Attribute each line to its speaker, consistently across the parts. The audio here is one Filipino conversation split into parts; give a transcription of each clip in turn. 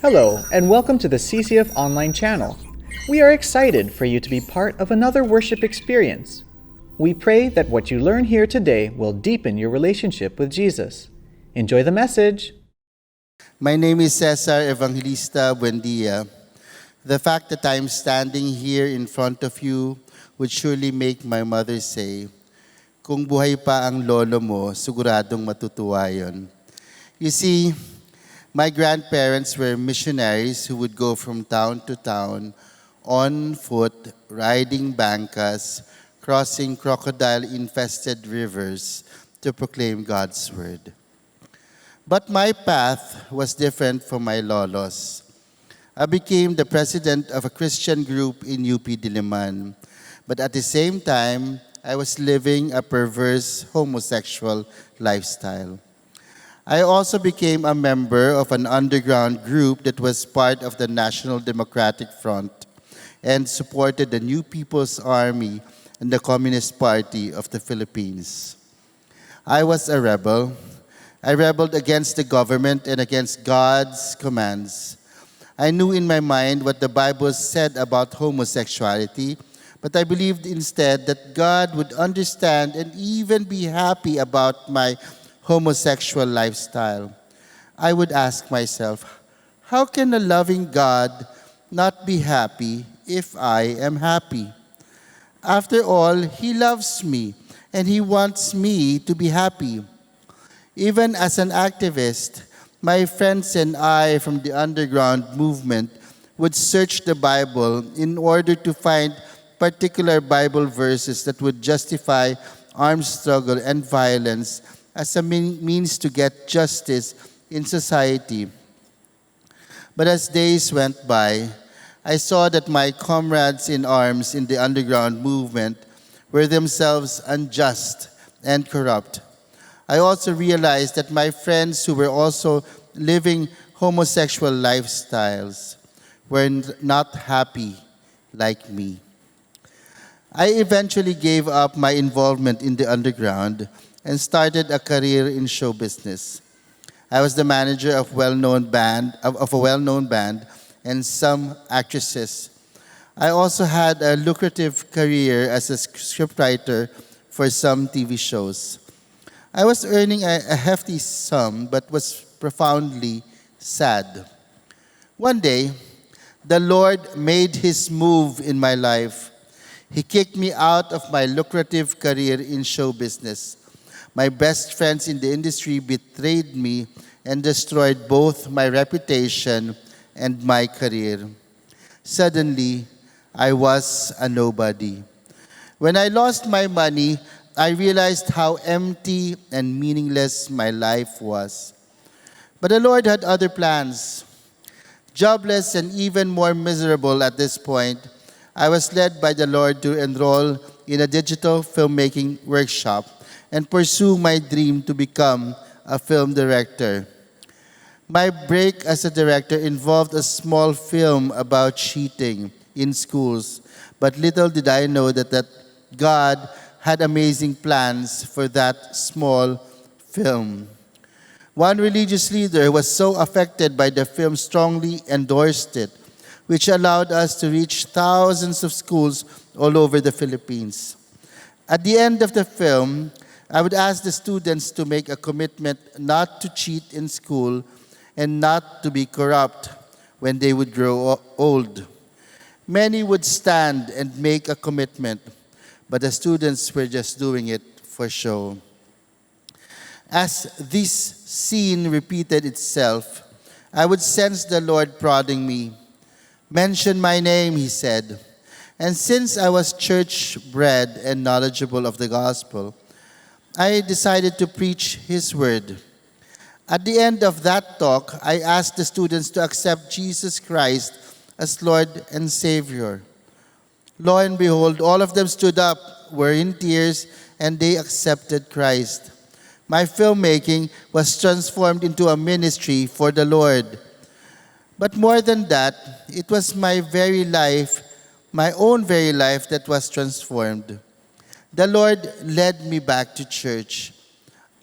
Speaker 1: Hello, and welcome to the CCF Online channel. We are excited for you to be part of another worship experience. We pray that what you learn here today will deepen your relationship with Jesus. Enjoy the message.
Speaker 2: My name is Cesar Evangelista Buendia. The fact that I'm standing here in front of you would surely make my mother say, "Kung buhay pa ang lolo mo, siguradong matutuwa yun." You see, my grandparents were missionaries who would go from town to town on foot, riding bangkas, crossing crocodile-infested rivers to proclaim God's word. But my path was different from my lolos. I became the president of a Christian group in UP Diliman, but at the same time, I was living a perverse homosexual lifestyle. I also became a member of an underground group that was part of the National Democratic Front and supported the New People's Army and the Communist Party of the Philippines. I was a rebel. I rebelled against the government and against God's commands. I knew in my mind what the Bible said about homosexuality, but I believed instead that God would understand and even be happy about my homosexual lifestyle. I would ask myself, how can a loving God not be happy if I am happy? After all, He loves me and He wants me to be happy. Even as an activist, my friends and I from the underground movement would search the Bible in order to find particular Bible verses that would justify armed struggle and violence as a means to get justice in society. But as days went by, I saw that my comrades in arms in the underground movement were themselves unjust and corrupt. I also realized that my friends who were also living homosexual lifestyles were not happy like me. I eventually gave up my involvement in the underground and started a career in show business. I was the manager of a well-known band and some actresses. I also had a lucrative career as a scriptwriter for some TV shows. I was earning a hefty sum but was profoundly sad. One day, the Lord made His move in my life. He kicked me out of my lucrative career in show business. My best friends in the industry betrayed me and destroyed both my reputation and my career. Suddenly, I was a nobody. When I lost my money, I realized how empty and meaningless my life was. But the Lord had other plans. Jobless and even more miserable at this point, I was led by the Lord to enroll in a digital filmmaking workshop and pursue my dream to become a film director. My break as a director involved a small film about cheating in schools, but little did I know that God had amazing plans for that small film. One religious leader who was so affected by the film strongly endorsed it, which allowed us to reach thousands of schools all over the Philippines. At the end of the film, I would ask the students to make a commitment not to cheat in school and not to be corrupt when they would grow old. Many would stand and make a commitment, but the students were just doing it for show. As this scene repeated itself, I would sense the Lord prodding me. "Mention my name," He said. And since I was church-bred and knowledgeable of the gospel, I decided to preach His word. At the end of that talk, I asked the students to accept Jesus Christ as Lord and Savior. Lo and behold, all of them stood up, were in tears, and they accepted Christ. My filmmaking was transformed into a ministry for the Lord. But more than that, it was my own very life that was transformed. The Lord led me back to church.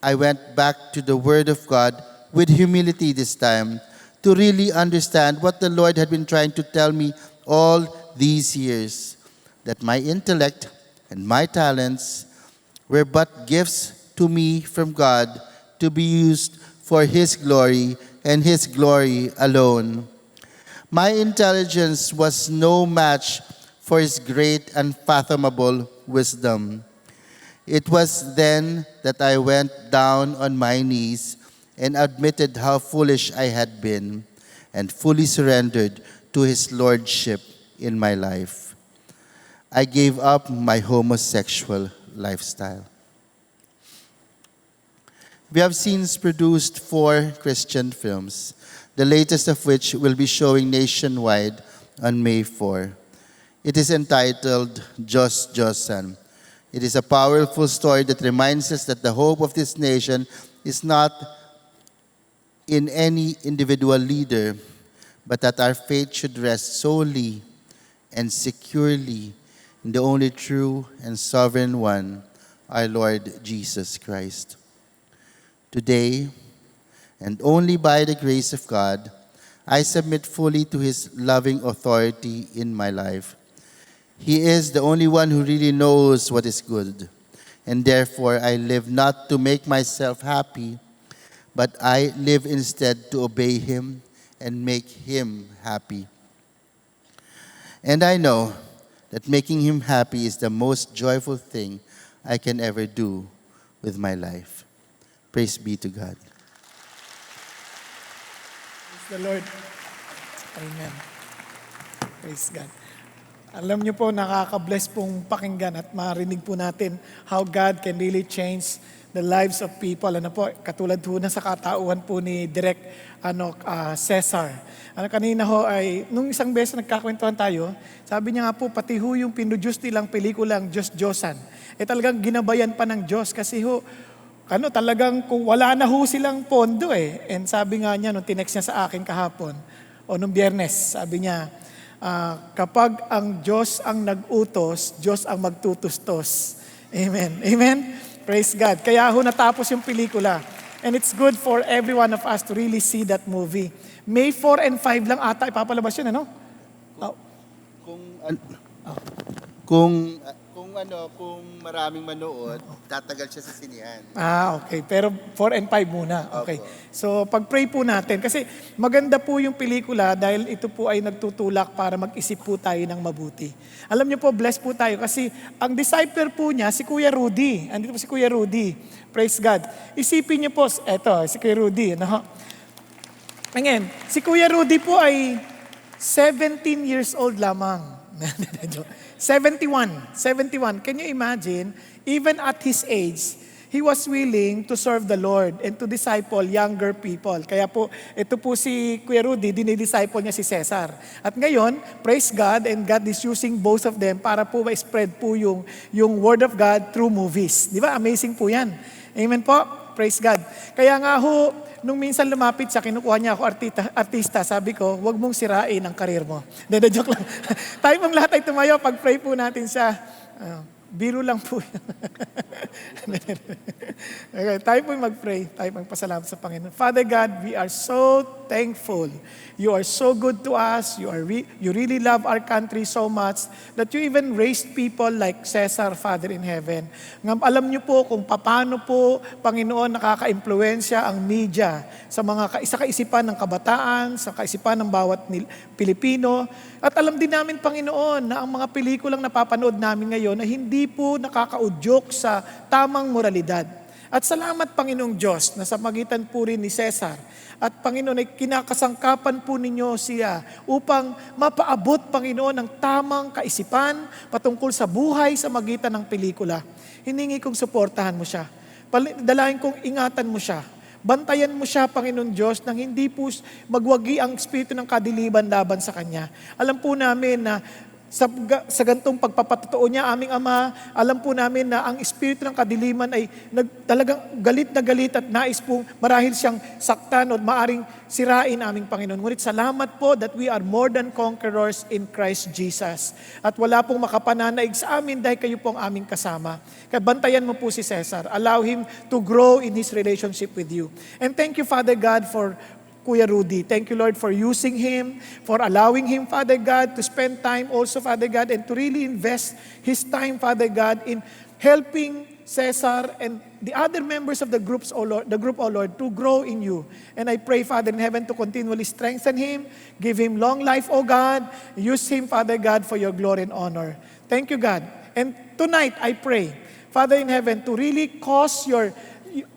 Speaker 2: I went back to the Word of God with humility this time to really understand what the Lord had been trying to tell me all these years, that my intellect and my talents were but gifts to me from God to be used for His glory and His glory alone. My intelligence was no match for His great unfathomable wisdom. It was then that I went down on my knees and admitted how foolish I had been and fully surrendered to His lordship in my life. I gave up my homosexual lifestyle. We have since produced 4 Christian films, the latest of which will be showing nationwide on May 4. It is entitled Diyos Diyosan. It is a powerful story that reminds us that the hope of this nation is not in any individual leader, but that our faith should rest solely and securely in the only true and sovereign one, our Lord Jesus Christ. Today, and only by the grace of God, I submit fully to His loving authority in my life. He is the only one who really knows what is good, and therefore I live not to make myself happy, but I live instead to obey Him and make Him happy. And I know that making Him happy is the most joyful thing I can ever do with my life. Praise be to God.
Speaker 3: Praise the Lord. Amen. Praise God. Alam niyo po, nakaka-bless pong pakinggan at marinig po natin how God can really change the lives of people. Ano po, katulad po na sa katauhan po ni Direk Cesar. Kanina ho ay, nung isang beses nagkakwentuhan tayo, sabi niya nga po, pati ho yung pinudyus nilang pelikulang Diyos Diyosan, talagang ginabayan pa ng Diyos kasi ho, talagang kung wala na ho silang pondo And sabi nga niya, nung tinext niya sa akin kahapon, o nung Biyernes, sabi niya, kapag ang Diyos ang nag-utos, Diyos ang magtutustos. Amen. Amen? Praise God. Kaya ho natapos yung pelikula. And it's good for every one of us to really see that movie. May 4 and 5 lang ata ipapalabas yun, ano?
Speaker 2: Kung maraming manood, tatagal siya sa sinihan.
Speaker 3: Okay. Pero 4 and 5 muna. Okay. So, pag-pray po natin. Kasi maganda po yung pelikula dahil ito po ay nagtutulak para mag-isip po tayo ng mabuti. Alam niyo po, blessed po tayo kasi ang disciple po niya, si Kuya Rudy. Andito po si Kuya Rudy. Praise God. Isipin niyo po, eto, si Kuya Rudy. Ngayon, si Kuya Rudy po ay 17 years old lamang. 71. Can you imagine? Even at his age, he was willing to serve the Lord and to disciple younger people. Kaya po, ito po si Kuya Rudy, dinidisciple niya si Cesar. At ngayon, praise God, and God is using both of them para po ma-spread po yung Word of God through movies. Di ba? Amazing po yan. Amen po? Praise God. Kaya nga ho, nung minsan lumapit siya, kinukuha niya ako artista, sabi ko, huwag mong sirain ang karir mo. Joke lang. Tayo pong lahat ay tumayo, pag-pray po natin siya. Biro lang po. Okay, tayo po mag-pray. Tayo magpasalamat sa Panginoon. Father God, we are so thankful. You are so good to us. You really love our country so much that you even raised people like Cesar, Father in heaven. Alam niyo po kung paano po, Panginoon, nakaka-impluensya ang media sa kaisipan ng kabataan, sa kaisipan ng bawat Pilipino. At alam din namin, Panginoon, na ang mga pelikulang napapanood namin ngayon ay hindi po nakakaudyok sa tamang moralidad. At salamat, Panginoong Diyos, na sa magitan po rin ni Cesar at Panginoon ay kinakasangkapan po ninyo siya upang mapaabot, Panginoon, ng tamang kaisipan patungkol sa buhay sa magitan ng pelikula. Hiningi kong suportahan mo siya. Dalahin kong ingatan mo siya. Bantayan mo siya, Panginoon Diyos, nang hindi po magwagi ang espiritu ng kadiliban laban sa Kanya. Alam po namin na sa gantong pagpapatotoo niya, aming Ama, alam po namin na ang espiritu ng kadiliman ay talagang galit na galit at nais po marahil siyang saktan o maaring sirain aming Panginoon. Ngunit salamat po that we are more than conquerors in Christ Jesus. At wala pong makapananaig sa amin dahil kayo po ang aming kasama. Kaya bantayan mo po si Cesar. Allow him to grow in his relationship with you. And thank you, Father God, for Kuya Rudy. Thank you, Lord, for using him, for allowing him, Father God, to spend time also, Father God, and to really invest his time, Father God, in helping Cesar and the other members of the group, O Lord, to grow in you. And I pray, Father in heaven, to continually strengthen him, give him long life, O God. Use him, Father God, for your glory and honor. Thank you, God. And tonight, I pray, Father in heaven, to really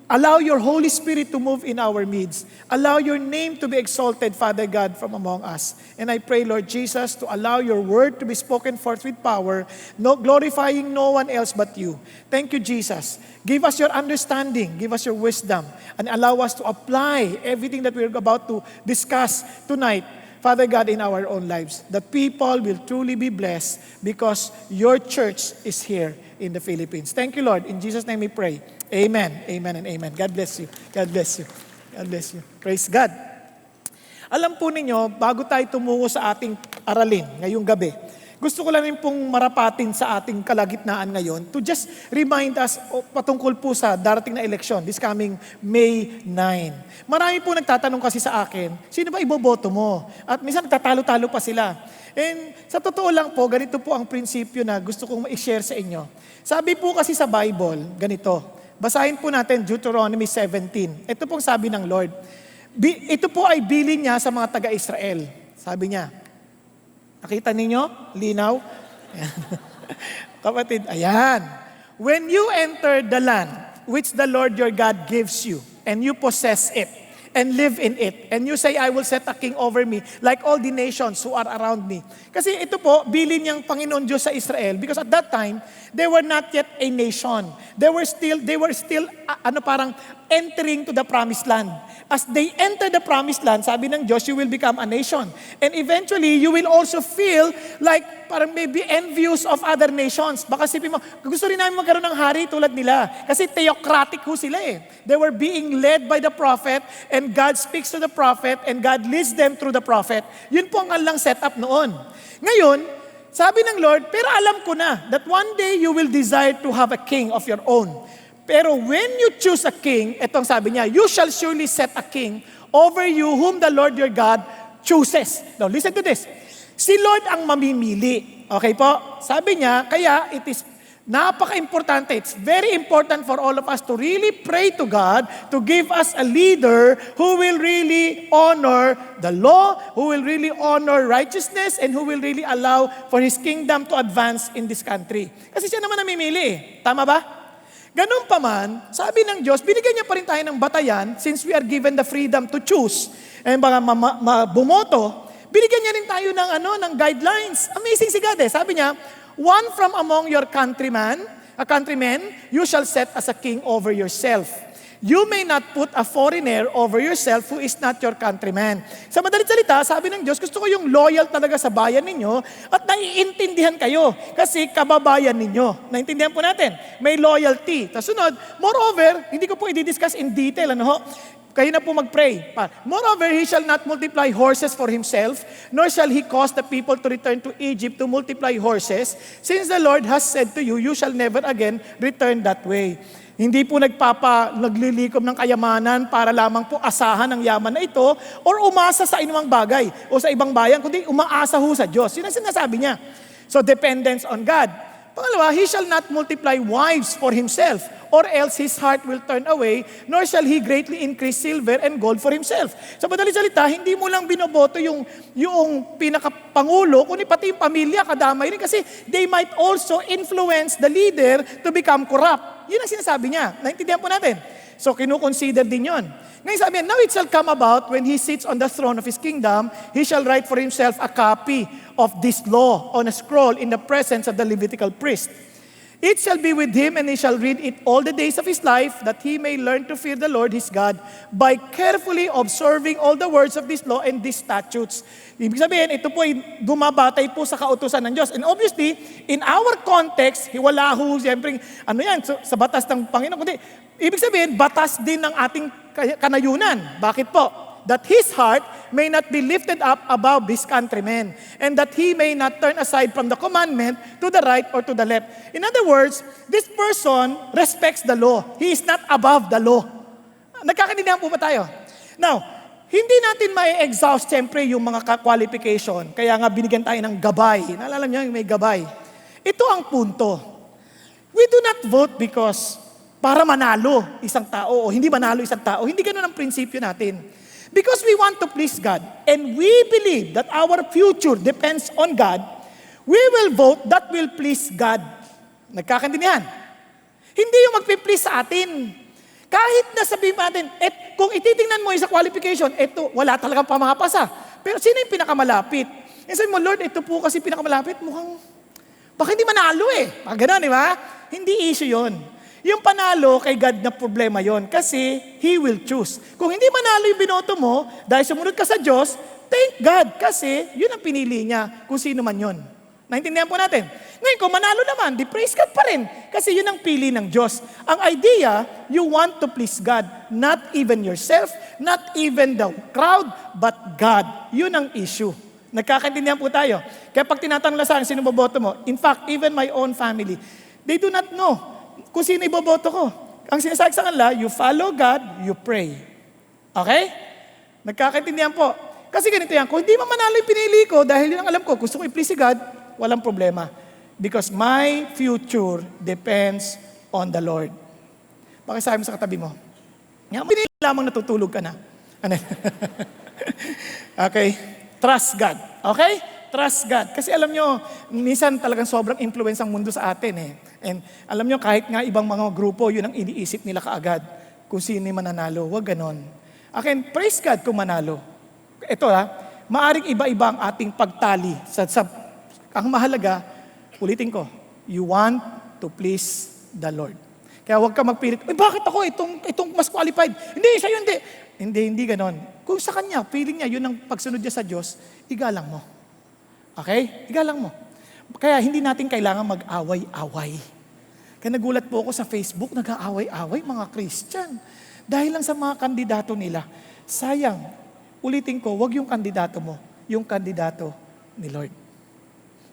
Speaker 3: allow your Holy Spirit to move in our midst. Allow your name to be exalted, Father God, from among us. And I pray, Lord Jesus, to allow your word to be spoken forth with power, glorifying no one else but you. Thank you, Jesus. Give us your understanding, give us your wisdom, and allow us to apply everything that we're about to discuss tonight, Father God, in our own lives. That people will truly be blessed because your church is here in the Philippines. Thank you, Lord. In Jesus' name we pray. Amen. Amen and amen. God bless you. God bless you. God bless you. Praise God. Alam po ninyo, bago tayo tumungo sa ating aralin ngayong gabi, gusto ko lang rin pong marapatin sa ating kalagitnaan ngayon to just remind us patungkol po sa darating na eleksyon, this coming May 9. Marami po nagtatanong kasi sa akin, sino ba iboboto mo? At minsan nagtatalo-talo pa sila. And sa totoo lang po, ganito po ang prinsipyo na gusto kong i-share sa inyo. Sabi po kasi sa Bible, ganito, basahin po natin Deuteronomy 17. Ito pong sabi ng Lord. Ito po ay bilin niya sa mga taga-Israel. Sabi niya, nakita ninyo? Linaw? Kapatid, ayan. When you enter the land which the Lord your God gives you, and you possess it, and live in it, and you say, I will set a king over me, like all the nations who are around me. Kasi ito po, bilin niyang Panginoon Diyos sa Israel, because at that time, they were not yet a nation. They were still entering to the promised land. As they enter the promised land, sabi ng Diyos, you will become a nation. And eventually, you will also feel like parang maybe envious of other nations. Baka sipin mo, gusto rin namin magkaroon ng hari tulad nila. Kasi theocratic ho sila eh. They were being led by the prophet, and God speaks to the prophet, and God leads them through the prophet. Yun po ang kanilang setup noon. Ngayon, sabi ng Lord, pero alam ko na that one day you will desire to have a king of your own. Pero when you choose a king, etong sabi niya, you shall surely set a king over you whom the Lord your God chooses. Now, listen to this. Si Lord ang mamimili. Okay po? Sabi niya, kaya it is napaka-importante. It's very important for all of us to really pray to God to give us a leader who will really honor the law, who will really honor righteousness, and who will really allow for His kingdom to advance in this country. Kasi siya naman namimili eh. Tama ba? Ganun pa man, sabi ng Diyos, binigyan niya pa rin tayo ng batayan since we are given the freedom to choose. And mga bumoto, binigyan niya rin tayo ng guidelines. Amazing si God eh. Sabi niya, one from among your countrymen, you shall set as a king over yourself. You may not put a foreigner over yourself who is not your countryman. Sa madalit salita, sabi ng Diyos, gusto ko yung loyal talaga sa bayan ninyo at naiintindihan kayo kasi kababayan ninyo. Naintindihan po natin. May loyalty. Sunod, moreover, hindi ko po i-discuss in detail, kayo na po mag-pray. Moreover, he shall not multiply horses for himself, nor shall he cause the people to return to Egypt to multiply horses, since the Lord has said to you, you shall never again return that way. Hindi po naglilikom ng kayamanan para lamang po asahan ang yaman na ito or umasa sa inumang bagay o sa ibang bayan, kundi umaasa ho sa Diyos. Yun ang sinasabi niya. So, dependence on God. Pangalawa, he shall not multiply wives for himself, or else his heart will turn away, nor shall he greatly increase silver and gold for himself. Sa madaling salita, hindi mo lang binoboto yung pinakapangulo, kundi pati yung pamilya, kadamay rin, kasi they might also influence the leader to become corrupt. Yun ang sinasabi niya. Naintindihan po natin. So, kinukonsider din yun. Ngayon sabi niya, now it shall come about when he sits on the throne of his kingdom, he shall write for himself a copy of this law on a scroll in the presence of the Levitical priest. It shall be with him, and he shall read it all the days of his life, that he may learn to fear the Lord his God by carefully observing all the words of this law and these statutes. Ibig sabihin, ito po ay bumabatay po sa kautusan ng Diyos. And obviously, in our context, wala ho, siyempre, sa batas ng Panginoon. Kundi, ibig sabihin, batas din ng ating kanayunan. Bakit po? That his heart may not be lifted up above his countrymen, and that he may not turn aside from the commandment to the right or to the left. In other words, this person respects the law. He is not above the law. Nagkakaintindihan po ba tayo? Now, hindi natin ma-exhaust siyempre yung mga qualification. Kaya nga binigyan tayo ng gabay. Naalala niyo yung may gabay. Ito ang punto. We do not vote because para manalo isang tao o hindi manalo isang tao. Hindi ganun ang prinsipyo natin. Because we want to please God and we believe that our future depends on God, we will vote that will please God. Nagkakaintindihan? Hindi yung magpi-please sa atin. Kahit na sabihin natin, kung ititingnan mo yung sa qualification, ito, wala talagang pamapasa. Pero sino yung pinakamalapit? Sabi mo, Lord, ito po kasi pinakamalapit, mukhang, baka hindi manalo eh. Ganun, di ba? Hindi issue yon. Yung panalo, kay God na problema yon kasi He will choose. Kung hindi manalo yung binoto mo, dahil sumunod ka sa Diyos, thank God kasi yun ang pinili niya kung sino man yon. Naintindihan po natin. Ngayon, kung manalo naman, di praise God pa rin. Kasi yun ang pili ng Diyos. Ang idea, you want to please God. Not even yourself, not even the crowd, but God. Yun ang issue. Nagkakaintindihan po tayo. Kaya pag tinatanong lang sa akin, sino boboto mo? In fact, even my own family, they do not know kung sino iboboto ko. Ang sinasabi sa kanila, you follow God, you pray. Okay? Nagkakaintindihan po. Kasi ganito yan, kung hindi man manalo yung pinili ko, dahil yun ang alam ko, gusto ko i-please si God, walang problema. Because my future depends on the Lord. Pakisabi mo sa katabi mo. Pinili lamang natutulog ka na. Ano? Okay? Trust God. Okay? Trust God. Kasi alam nyo, minsan talagang sobrang influence ang mundo sa atin eh. And alam nyo, kahit nga ibang mga grupo, yun ang iniisip nila kaagad. Kung sino yung mananalo, wag ganon. Okay, praise God kung manalo. Ito maaring iba-iba ang ating pagtali. Ang mahalaga, ulitin ko, you want to please the Lord. Kaya huwag ka magpilit, bakit ako itong mas qualified? Hindi, siya yun, hindi. Hindi ganon. Kung sa kanya, feeling niya, yun ang pagsunod niya sa Diyos, igalang mo. Okay? Igalang mo. Kaya hindi natin kailangan mag-away-away. Kaya nagulat po ako sa Facebook, nag-aaway-away mga Christian. Dahil lang sa mga kandidato nila. Sayang, ulitin ko, wag yung kandidato mo, yung kandidato ni Lord.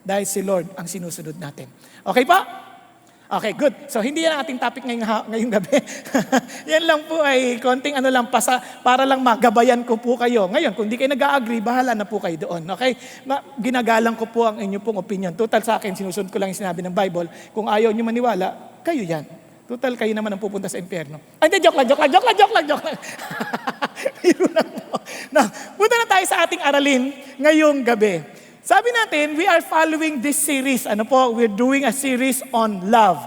Speaker 3: Dahil si Lord ang sinusunod natin. Okay pa? Okay, good. So, hindi yan ang ating topic ngayong gabi. Yan lang po ay konting para lang magabayan ko po kayo. Ngayon, kung di kayo nag-agree, bahala na po kayo doon. Okay? Ginagalang ko po ang inyong pong opinion. Total sa akin, sinusunod ko lang yung sinabi ng Bible. Kung ayaw nyo maniwala, kayo yan. Total, kayo naman ang pupunta sa impyerno. Ay, hindi, joke lang. Biro lang po. Now, punta na tayo sa ating aralin ngayong gabi. Sabi natin, we are following this series. We're doing a series on love.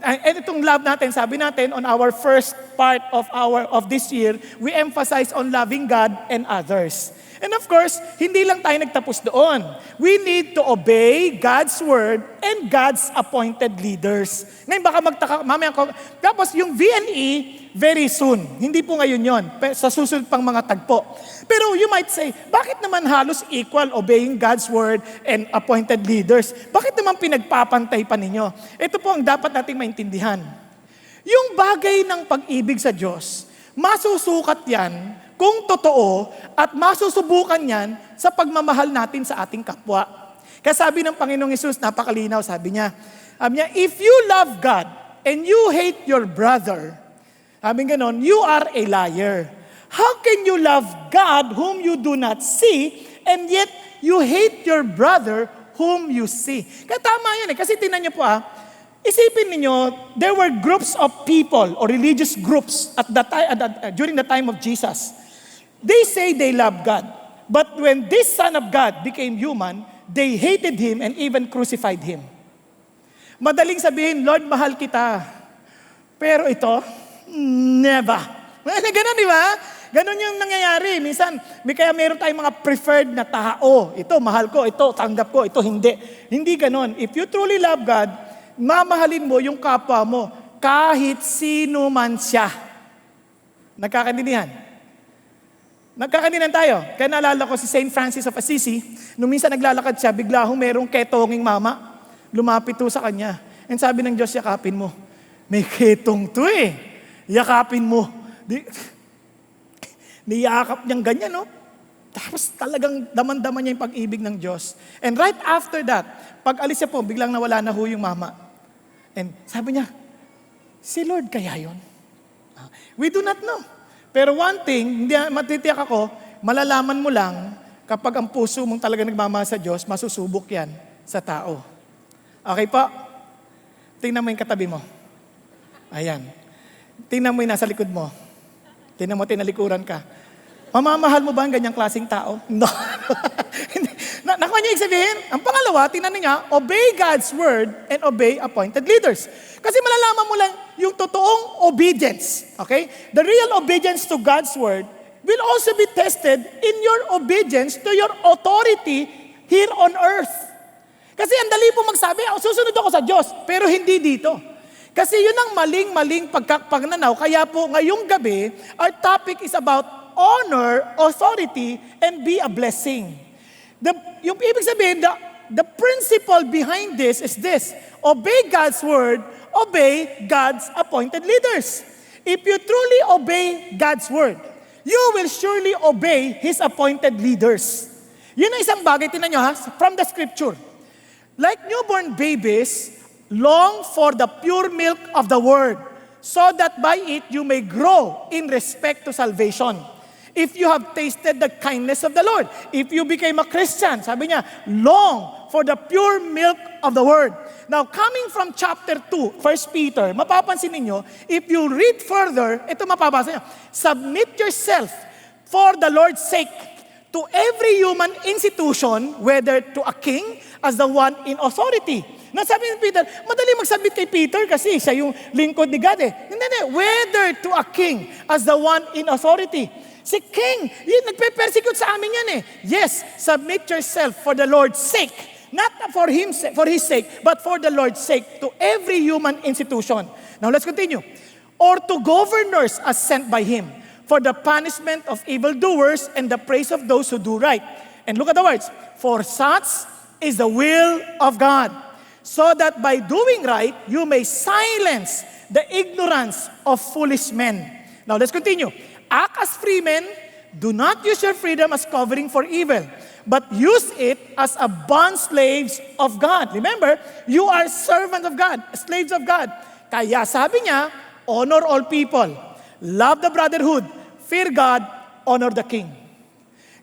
Speaker 3: And itong love natin, sabi natin, on our first part of this year, we emphasize on loving God and others. And of course, hindi lang tayo nagtapos doon. We need to obey God's word and God's appointed leaders. Ngayon baka magtaka, mamaya ko, tapos yung VNE, very soon. Hindi po ngayon yon, sa susunod pang mga tagpo. Pero you might say, bakit naman halos equal obeying God's word and appointed leaders? Bakit naman pinagpapantay pa ninyo? Ito po ang dapat nating maintindihan. Yung bagay ng pag-ibig sa Diyos, masusukat yan kung totoo at masusubukan yan sa pagmamahal natin sa ating kapwa. Kaya sabi ng Panginoong Hesus, napakalinaw, sabi niya, if you love God and you hate your brother, sabi ganon, you are a liar. How can you love God whom you do not see and yet you hate your brother whom you see? Kaya tama yan kasi tingnan niyo po isipin niyo, there were groups of people or religious groups during the time of Jesus. They say they love God. But when this Son of God became human, they hated Him and even crucified Him. Madaling sabihin, Lord, mahal kita. Pero ito, never. Ganon, di ba? Ganon yung nangyayari. Minsan, kaya meron tayong mga preferred na tao. Ito, mahal ko. Ito, tanggap ko. Ito, hindi. Hindi ganon. If you truly love God, mamahalin mo yung kapwa mo kahit sino man siya. Nagkakaintindihan? Nagkakaintindihan tayo. Kaya naalala ko si St. Francis of Assisi, nung minsan naglalakad siya, bigla merong ketonging mama, lumapit to sa kanya. And sabi ng Diyos, yakapin mo. May ketong to yakapin mo. Niyakap niyang ganyan, no? Tapos talagang daman-daman niya yung pag-ibig ng Diyos. And right after that, pag alis siya po, biglang nawala na yung mama. And sabi niya, si Lord kaya yun? We do not know. Pero one thing, hindi matitiyak ako, malalaman mo lang kapag ang puso mong talaga nagmamahal sa Diyos, masusubok yan sa tao. Okay po? Tingnan mo yung katabi mo. Ayan. Tingnan mo yung nasa likod mo. Tingnan mo, tinalikuran ka. Mamamahal mo ba ang ganyang klaseng tao? No. Nakuha niyo yung sabihin? Ang pangalawa, tingnan niya, obey God's word and obey appointed leaders. Kasi malalaman mo lang yung totoong obedience. Okay? The real obedience to God's word will also be tested in your obedience to your authority here on earth. Kasi ang dali po magsabi, susunod ako sa Diyos, pero hindi dito. Kasi yun ang maling-maling pagpagnanaw. Kaya po ngayong gabi, our topic is about honor, authority, and be a blessing. Yung ibig sabihin, the principle behind this is this: obey God's word, obey God's appointed leaders. If you truly obey God's word, you will surely obey His appointed leaders. Yun ang isang bagay, tinan nyo ha, from the scripture. Like newborn babies, long for the pure milk of the word, so that by it you may grow in respect to salvation. If you have tasted the kindness of the Lord, if you became a Christian, sabi niya, long for the pure milk of the word. Now, coming from chapter 2, 1 Peter, mapapansin ninyo, if you read further, ito mapapasa niyo, submit yourself for the Lord's sake to every human institution, whether to a king as the one in authority. Nasabi ni Peter, madali mag-submit kay Peter kasi siya yung lingkod ni God eh. Hindi, whether to a king as the one in authority. Si king, yun, nagpe-persecute sa amin yan eh. Yes, submit yourself for the Lord's sake. Not for his sake, but for the Lord's sake to every human institution. Now let's continue. Or to governors as sent by him, for the punishment of evildoers and the praise of those who do right. And look at the words. For such is the will of God, so that by doing right, you may silence the ignorance of foolish men. Now let's continue. Act as free men, do not use your freedom as covering for evil, but use it as a bond slaves of God. Remember, you are servants of God, slaves of God. Kaya sabi niya, honor all people, love the brotherhood, fear God, honor the king.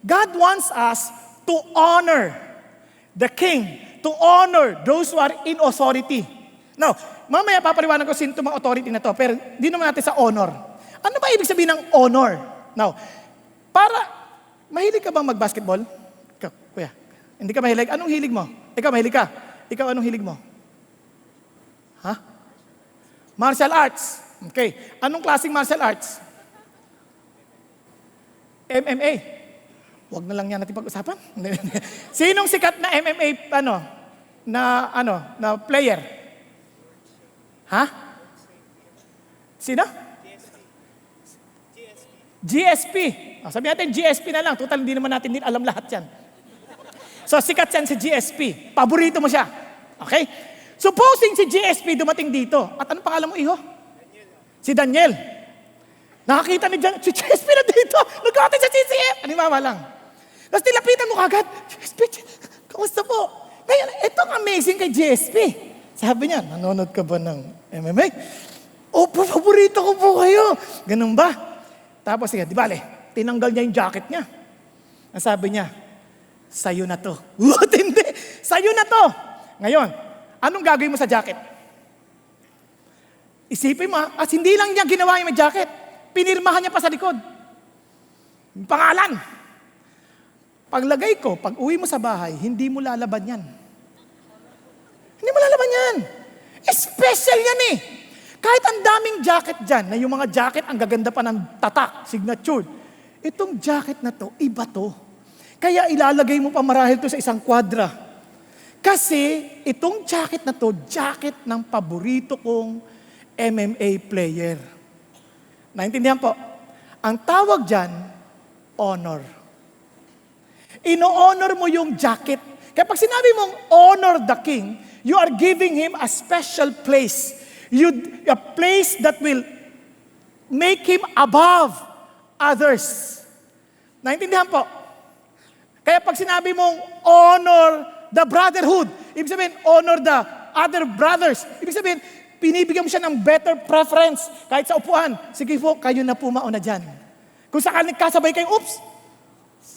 Speaker 3: God wants us to honor the king, to honor those who are in authority. Now, mamaya papaliwanag ko sino mga authority na to, pero di naman natin sa honor. Ano ba ibig sabihin ng honor? Now, mahilig ka bang mag-basketball? Ikaw, kuya, hindi ka mahilig? Anong hilig mo? Ikaw, mahilig ka? Ikaw, anong hilig mo? Ha? Martial arts. Okay. Anong klaseng martial arts? MMA. Huwag na lang yan natin pag-usapan. Sinong sikat na MMA, na player? Ha? Sino? GSP. Sabi natin, GSP na lang. Total, hindi naman natin din alam lahat yan. So, sikat yan si GSP. Paborito mo siya. Okay? Supposing si GSP dumating dito. At anong pangalan mo, iho? Si Daniel. Nakakita ni si GSP na dito. Nagkakatid sa CCF. Animawa lang. Tapos tilapitan mo kagad. GSP, kamusta po? Ngayon, itong amazing kay GSP. Sabi niya, nanonood ka ba ng MMA? Opo, paborito ko po kayo. Ganun ba? Tapos sige, di bale, tinanggal niya yung jacket niya. Ang sabi niya, sa'yo na to. What? Hindi. Sa'yo na to. Ngayon, anong gagawin mo sa jacket? Isipin mo, at hindi lang niya ginawa yung jacket. Pinirmahan niya pa sa likod. Yung pangalan. Paglagay ko, pag uwi mo sa bahay, hindi mo lalaban yan. Hindi mo lalaban yan. Special yan eh. Kahit ang daming jacket dyan, na yung mga jacket, ang gaganda pa ng tatak, signature. Itong jacket na to, iba to. Kaya ilalagay mo pa marahil to sa isang kwadra. Kasi itong jacket na to, jacket ng paborito kong MMA player. Naintindihan po? Ang tawag dyan, honor. Ino-honor mo yung jacket. Kaya pag sinabi mong honor the king, you are giving him a special place. A place that will make him above others. Naintindihan po? Kaya pag sinabi mong honor the brotherhood, ibig sabihin, honor the other brothers. Ibig sabihin, pinibigyan mo siya ng better preference kahit sa upuan. Sige po, kayo na po mauna dyan. Kung sakaling kasabay kayo, oops,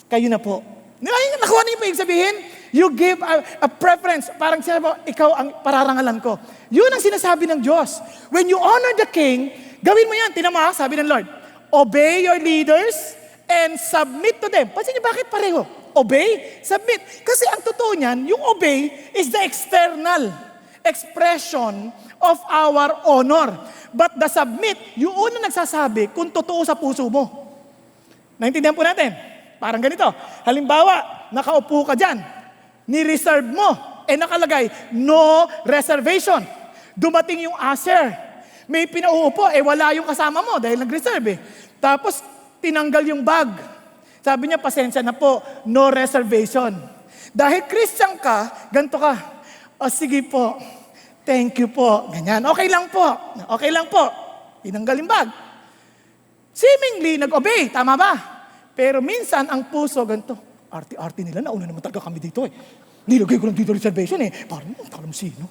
Speaker 3: kayo na po. Nakuha niyo po yung sabihin? You give a preference. Parang sinabi mo, ikaw ang pararangalan ko. Yun ang sinasabi ng Diyos. When you honor the king, gawin mo yan. Tinama, sabi ng Lord, obey your leaders and submit to them. Pansin niyo, bakit pareho? Obey, submit. Kasi ang totoo niyan, yung obey is the external expression of our honor. But the submit, yung una nagsasabi kung totoo sa puso mo. Naintindihan po natin? Parang ganito. Halimbawa, nakaupo ka dyan. Ni-reserve mo. Nakalagay, no reservation. Dumating yung usher. May pinauupo, wala yung kasama mo dahil nag-reserve Tapos, tinanggal yung bag. Sabi niya, pasensya na po, no reservation. Dahil Christian ka, ganito ka. O sige po, thank you po. Ganyan, okay lang po. Okay lang po. Tinanggal yung bag. Seemingly, nag-obey. Tama ba? Pero minsan, ang puso, ganito, arti-arti nila, nauna naman talaga kami dito Nilagay ko lang dito reservation Parang, alam sino.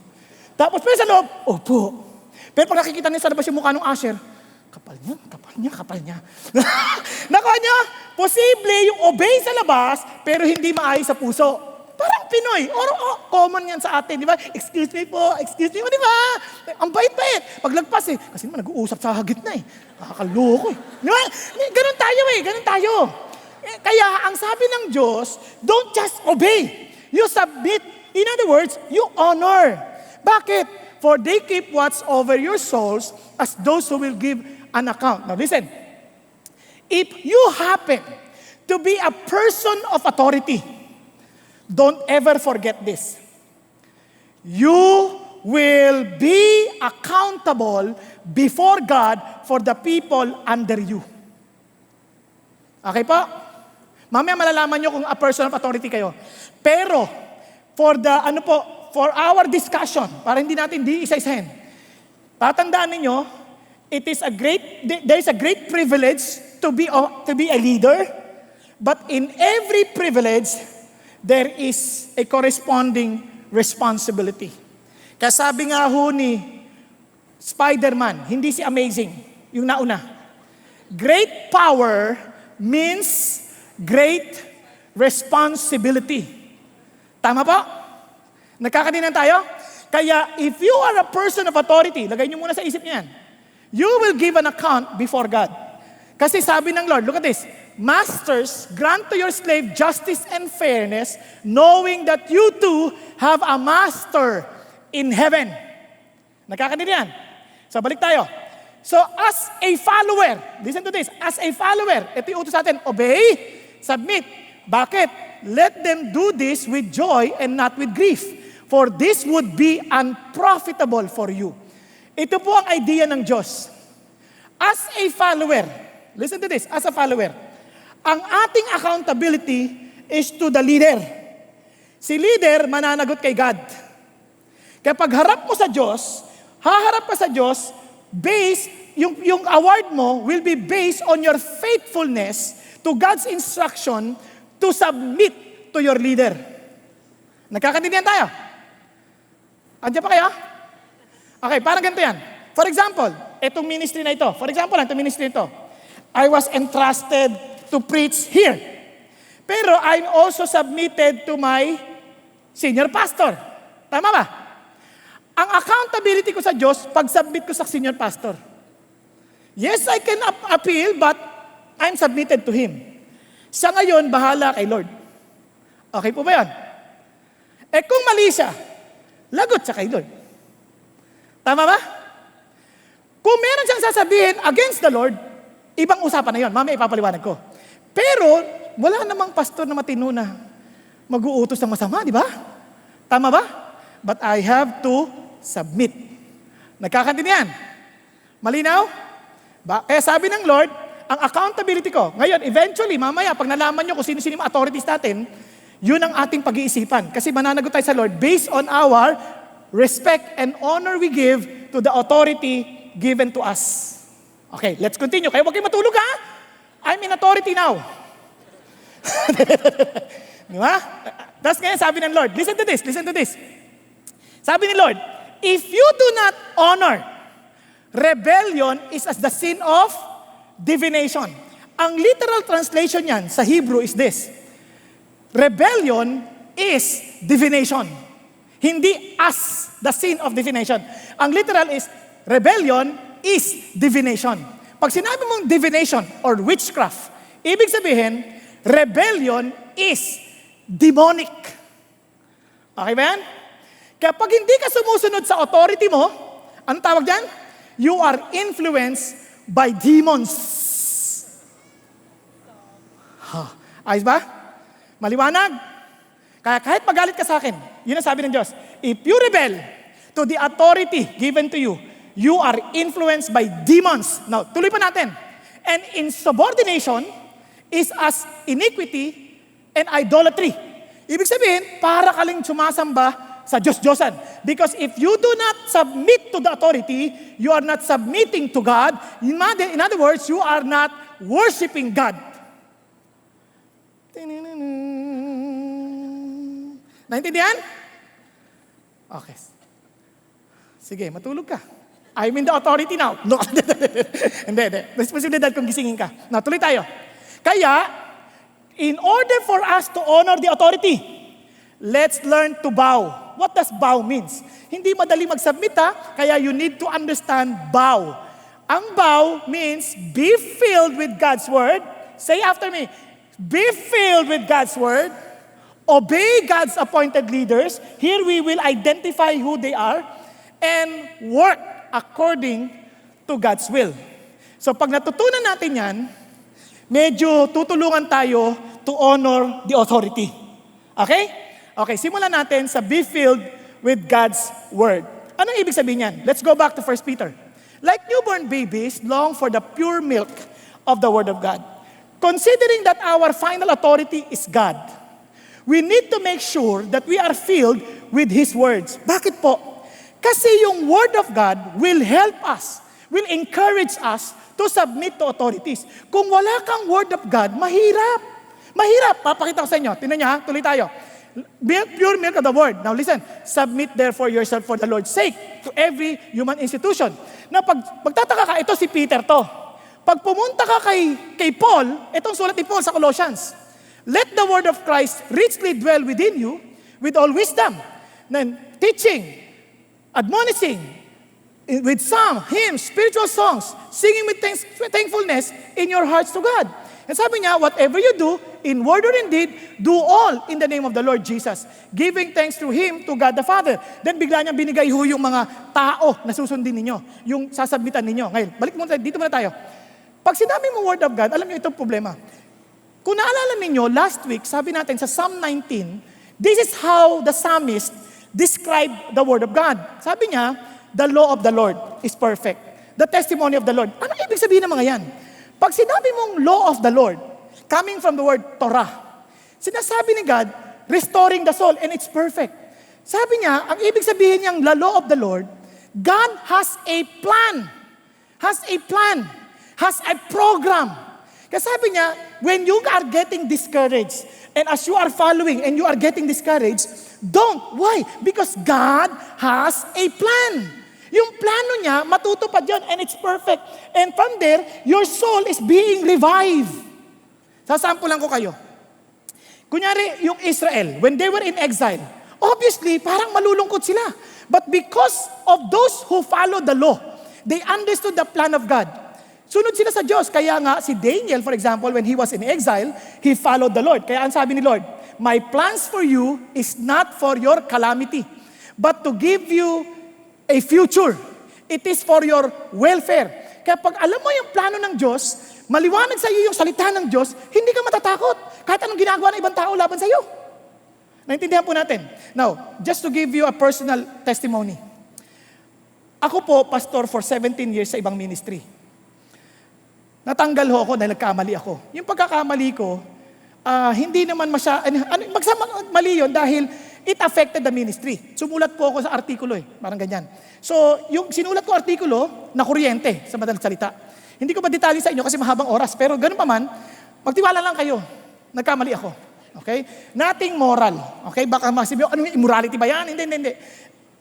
Speaker 3: Tapos, pero sa loob, opo. Pero pag nakikita niya sa labas yung mukha ng usher, kapal niya. Nakuha niya, posible yung obey sa labas, pero hindi maayos sa puso. Parang Pinoy. Common yan sa atin, di ba? Excuse me po, di ba? Ang bait-bait. Paglagpas kasi naman nag-uusap sa gitna Nakakaloko Di ba? Ganun tayo. Kaya ang sabi ng Diyos, don't just obey. You submit. In other words, you honor. Bakit? For they keep watch over your souls as those who will give an account. Now listen. If you happen to be a person of authority, don't ever forget this. You will be accountable before God for the people under you. Okay po? Mamaya malalaman nyo kung a person of authority kayo. Pero, for our discussion, para hindi natin isa-isahin, tatandaan ninyo, there is a great privilege to be a leader, but in every privilege, there is a corresponding responsibility. Kaya sabi nga ho ni Spider-Man, hindi si Amazing, yung nauna. Great power means great responsibility. Tama po? Nagkakaninang tayo? Kaya if you are a person of authority, lagay niyo muna sa isip niyo yan, you will give an account before God. Kasi sabi ng Lord, look at this, Masters, grant to your slave justice and fairness, knowing that you too have a master in heaven. Nakakadinig yan? So balik tayo. So as a follower, listen to this, as a follower, ito yung utos sa atin, obey, submit. Bakit? Let them do this with joy and not with grief, for this would be unprofitable for you. Ito po ang idea ng Diyos. As a follower, listen to this, as a follower, ang ating accountability is to the leader. Si leader, mananagot kay God. Kaya pag harap mo sa Diyos, haharap ka sa Diyos, yung award mo will be based on your faithfulness to God's instruction to submit to your leader. Nagkakaintindihan tayo? Andiyan pa kayo? Okay, parang ganito yan. For example, itong ministry na ito. I was entrusted to preach here. Pero I'm also submitted to my senior pastor. Tama ba? Ang accountability ko sa Diyos, pag-submit ko sa senior pastor. Yes, I can appeal, but I'm submitted to Him. Siya ngayon, bahala kay Lord. Okay po ba yan? Kung mali siya, lagot siya kay Lord. Tama ba? Kung meron siyang sasabihin against the Lord, ibang usapan na yun. Mamaya ipapaliwanag ko. Pero, wala namang pastor na matino na mag-uutos ng masama, di ba? Tama ba? But I have to submit. Nagkakantindihan? Malinaw? Kaya sabi ng Lord, ang accountability ko, ngayon, eventually, mamaya, pag nalaman nyo kung sino-sino yung authorities natin, yun ang ating pag-iisipan. Kasi mananagot tayo sa Lord based on our respect and honor we give to the authority given to us. Okay, let's continue. Kaya huwag kayong matulog, ha? I'm in authority now. Di ba? Tapos ngayon, sabi ng Lord, listen to this. Sabi ni Lord, if you do not honor, rebellion is as the sin of divination. Ang literal translation yan sa Hebrew is this: rebellion is divination. Hindi as the sin of divination. Ang literal is, rebellion is divination. Pag sinabi mong divination or witchcraft, ibig sabihin, rebellion is demonic. Okay ba yan? Kaya pag hindi ka sumusunod sa authority mo, anong tawag dyan? You are influenced by demons. Ayos ba? Maliwanag? Kaya kahit magalit ka sa akin, yun ang sabi ng Diyos, if you rebel to the authority given to you, you are influenced by demons. Now, tuloy pa natin. And insubordination is as iniquity and idolatry. Ibig sabihin, para ka lang sumasamba sa Diyos-Diyosan. Because if you do not submit to the authority, you are not submitting to God. In other words, you are not worshiping God. Naintindihan? Okay. Sige, matulog ka. I'm in the authority now. No. Hindi. Responsibilidad kung gisingin ka. Now, tuloy tayo. Kaya, in order for us to honor the authority, let's learn to bow. What does bow means? Hindi madali mag-submit kaya you need to understand bow. Ang bow means be filled with God's word. Say after me, be filled with God's word. Obey God's appointed leaders. Here we will identify who they are and work according to God's will. So pag natutunan natin yan, medyo tutulungan tayo to honor the authority. Okay? Okay, simulan natin sa be filled with God's word. Anong ibig sabihin yan? Let's go back to 1 Peter. Like newborn babies long for the pure milk of the word of God. Considering that our final authority is God, we need to make sure that we are filled with His words. Bakit po? Kasi yung word of God will help us, will encourage us to submit to authorities. Kung wala kang word of God, mahirap. Mahirap. Papakita ko sa inyo. Tingnan niyo tuloy tayo. Pure milk of the word. Now listen, submit therefore yourself for the Lord's sake to every human institution. Now pagtataka ka, ito si Peter to. Pag pumunta ka kay Paul, itong sulat ni Paul sa Colossians, let the word of Christ richly dwell within you with all wisdom, then teaching, admonishing, with psalm, hymns, spiritual songs, singing with thankfulness in your hearts to God. And sabi niya, whatever you do, in word or in deed, do all in the name of the Lord Jesus, giving thanks through Him to God the Father. Then bigla niyang binigay yung mga tao na susundin ninyo, yung sasabmitan ninyo. Ngayon, balik muna tayo, dito muna tayo. Pag sinabi mo word of God, alam niyo itong problema. Kung naalala ninyo, last week, sabi natin sa Psalm 19, this is how the psalmist described the word of God. Sabi niya, the law of the Lord is perfect. The testimony of the Lord. Ano ibig sabihin ng mga yan? Pag sinabi mong law of the Lord, coming from the word Torah, sinasabi ni God, restoring the soul, and it's perfect. Sabi niya, ang ibig sabihin niyang the law of the Lord, God has a plan, has a program. Kasi sabi niya, when you are getting discouraged, and as you are following and you are getting discouraged, don't. Why? Because God has a plan. Yung plano niya, matutupad yun, and it's perfect. And from there, your soul is being revived. Sasampulan ko kayo. Kunyari, yung Israel, when they were in exile, obviously, parang malulungkot sila. But because of those who followed the law, they understood the plan of God. Sunod sila sa Diyos. Kaya nga, si Daniel, for example, when he was in exile, he followed the Lord. Kaya ang sabi ni Lord, my plans for you is not for your calamity, but to give you a future. It is for your welfare. Kaya pag alam mo yung plano ng Diyos, maliwanag sa iyo yung salita ng Diyos, hindi ka matatakot. Kahit anong ginagawa ng ibang tao laban sa iyo. Naintindihan po natin. Now, just to give you a personal testimony. Ako po, pastor for 17 years sa ibang ministry. Natanggal ho ako dahil nagkamali ako. Yung pagkakamali ko, hindi naman mali yun dahil it affected the ministry. Sumulat po ako sa artikulo parang ganyan. So, yung sinulat ko artikulo, na kuryente, sa madaling salita. Hindi ko ba detalye sa inyo kasi mahabang oras, pero ganun pa man, magtiwala lang kayo, nagkamali ako. Okay? Nothing moral. Okay? Baka masibi, ano yung immorality ba yan? Hindi.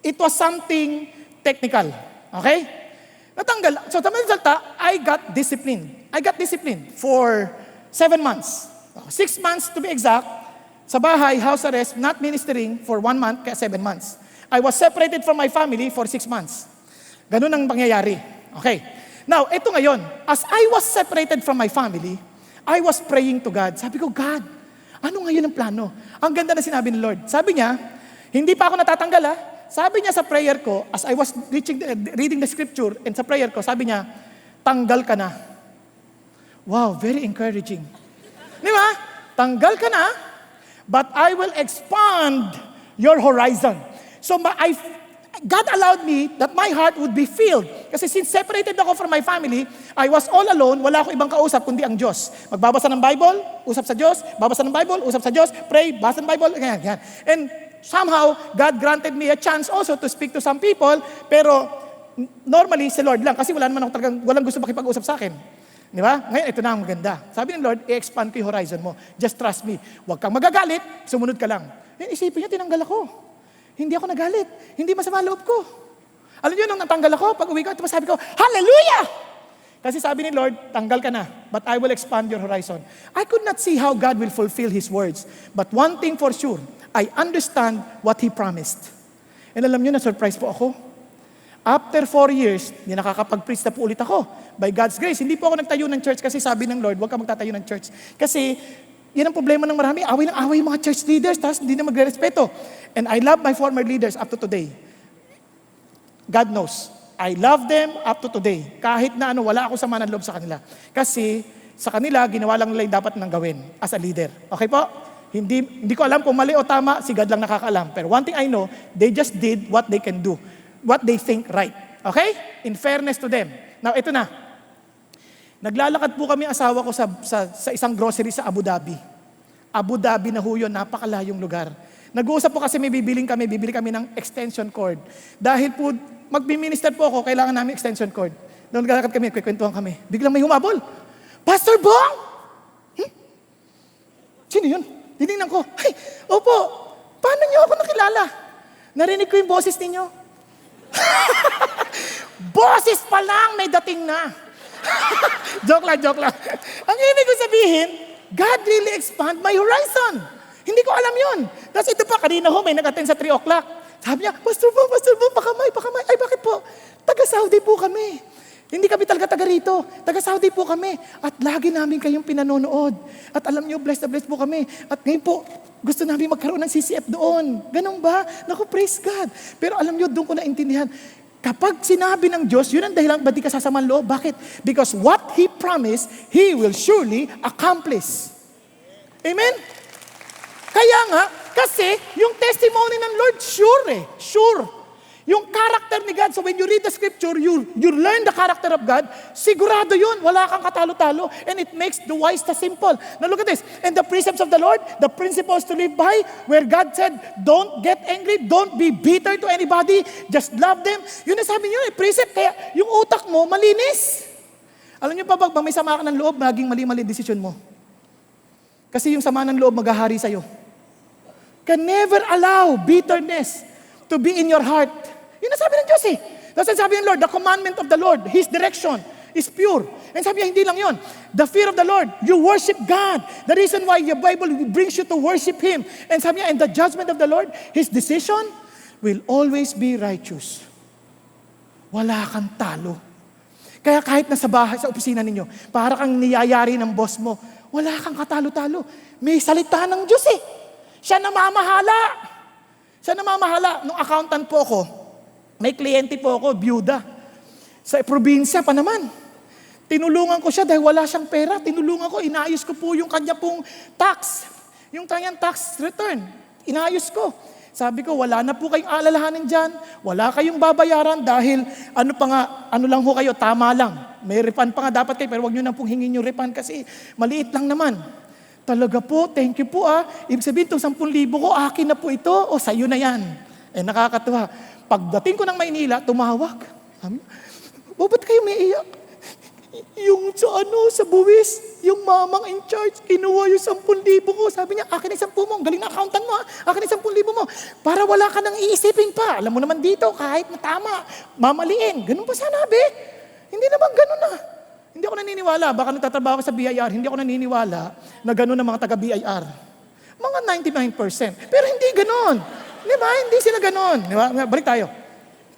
Speaker 3: It was something technical. Okay? Natanggal. So, sa mga salta, I got disciplined. I got disciplined for 7 months. 6 months to be exact. Sa bahay, house arrest, not ministering for 1 month, kaya 7 months. I was separated from my family for 6 months. Ganun ang pangyayari. Okay. Now, ito ngayon. As I was separated from my family, I was praying to God. Sabi ko, God, ano ngayon ang plano? Ang ganda na sinabi ni Lord. Sabi niya, hindi pa ako natatanggal ha. Sabi niya sa prayer ko, as I was reading the scripture, and sa prayer ko, sabi niya, tanggal ka na. Wow, very encouraging. Di ba? Tanggal ka na, but I will expand your horizon. So God allowed me that my heart would be filled. Kasi since separated ako from my family, I was all alone, wala ako ibang kausap kundi ang Diyos. Magbabasa ng Bible, usap sa Diyos, babasa ng Bible, usap sa Diyos, pray, basa ng Bible, ganyan. And somehow, God granted me a chance also to speak to some people, pero normally, si Lord lang, kasi wala naman ako talagang, walang gusto makipag-usap sa akin. Di ba? Ngayon, ito na ang maganda. Sabi ng Lord, i-expand ko yung horizon mo. Just trust me. Huwag kang magagalit, sumunod ka lang. Isipin niya, tinanggal ako. Hindi ako nagalit. Hindi masama loob ko. Alam niyo, nung natanggal ako, pag uwi ko, ito sabi ko, Hallelujah! Kasi sabi ni Lord, tanggal ka na, but I will expand your horizon. I could not see how God will fulfill His words. But one thing for sure, I understand what He promised. And alam niyo, na-surprise po ako. After 4 years, hindi nakakapag-preach na po ulit ako. By God's grace, hindi po ako nagtayo ng church kasi sabi ng Lord, huwag ka magtatayo ng church. Kasi, yan ang problema ng marami. Away ng away yung mga church leaders, tapos hindi na magre-respeto. And I love my former leaders up to today. God knows. I love them up to today. Kahit na wala ako sama ng loob sa kanila. Kasi sa kanila, ginawa lang nila yung dapat nang gawin as a leader. Okay po? Hindi ko alam kung mali o tama, si God lang nakakaalam. Pero one thing I know, they just did what they can do. What they think right. Okay? In fairness to them. Now, ito na. Naglalakad po kami asawa ko sa isang grocery sa Abu Dhabi. Abu Dhabi na ho yun, napakalayong lugar. Nag-uusap po kasi bibili kami ng extension cord. Dahil po, mag-minister po ako, kailangan namin extension cord. Doon naglalakad kami, kwentuhan kami. Biglang may humabol. Pastor Bong! Sino yun? Tinignan ko, ay, opo, paano niyo ako nakilala? Narinig ko yung boses ninyo. Boses pa lang, may dating na. joke lang. Ang ibig ko sabihin, God really expand my horizon. Hindi ko alam yun. Tapos ito pa, kanina ho, may nag-attend sa 3 o'clock. Sabi niya, Pastor Bong, pakamay. Ay, bakit po? Taga-Saudi po kami. Hindi kami talaga taga rito. Taga-Saudi po kami. At lagi namin kayong pinanonood. At alam niyo, blessed na blessed po kami. At ngayon po, gusto namin magkaroon ng CCF doon. Ganun ba? Naku, praise God. Pero alam niyo, doon ko naintindihan. Kapag sinabi ng Diyos, yun ang dahilan, ba't di ka sasamang loob? Bakit? Because what He promised, He will surely accomplish. Amen? Kaya nga, kasi yung testimony ng Lord, sure. Yung character ni God, so when you read the scripture, you learn the character of God, sigurado yun, wala kang katalo-talo, and it makes the wise the simple. Now look at this, and the precepts of the Lord, the principles to live by, where God said, don't get angry, don't be bitter to anybody, just love them. Yun ang sabi niyo, precept, kaya yung utak mo, malinis. Alam niyo pa ba may sama ka ng loob, maging mali-mali decision mo. Kasi yung sama ng loob, maghahari sa'yo. Can never allow bitterness to be in your heart. Yun ang sabi ng Diyos eh. Tapos sabi ng Lord, the commandment of the Lord, His direction is pure. And sabi niya, hindi lang yun. The fear of the Lord, you worship God. The reason why the Bible brings you to worship Him. And sabi niya, and the judgment of the Lord, His decision will always be righteous. Wala kang talo. Kaya kahit nasa bahay, sa opisina ninyo, para kang niyayari ng boss mo, wala kang katalo-talo. May salita ng Diyos eh. Siya namamahala. Nung accountant po ako, may kliyente po ako, byuda. Sa probinsya pa naman. Tinulungan ko siya dahil wala siyang pera. Tinulungan ko, inayos ko po yung kanya pong tax. Yung kanyang tax return. Inayos ko. Sabi ko, wala na po kayong alalahanin dyan. Wala kayong babayaran dahil ano lang ho kayo, tama lang. May refund pa nga dapat kayo, pero wag nyo na pong hingin yung refund kasi maliit lang naman. Talaga po, thank you po ah. Ibig sabihin, itong 10,000 ko, akin na po ito, o sa'yo na yan. Nakakatuwa. Pagdating ko ng Maynila, tumawag. Ba't kayo may iyak? Yung sa buwis, yung mamang in charge, kinuha yung 10,000 ko. Sabi niya, akin na 10,000 mo. Galing na accountant mo, akin na 10,000 mo. Para wala ka nang iisipin pa. Alam mo naman dito, kahit na tama, mamaliin. Ganun pa sanabi. Hindi naman ganun na. Hindi ako naniniwala. Baka nagtatrabaho ako sa BIR, hindi ako naniniwala na ganun ang mga taga-BIR. Mga 99%. Pero hindi ganun. Di ba? Hindi sila ganun. Di ba? Balik tayo.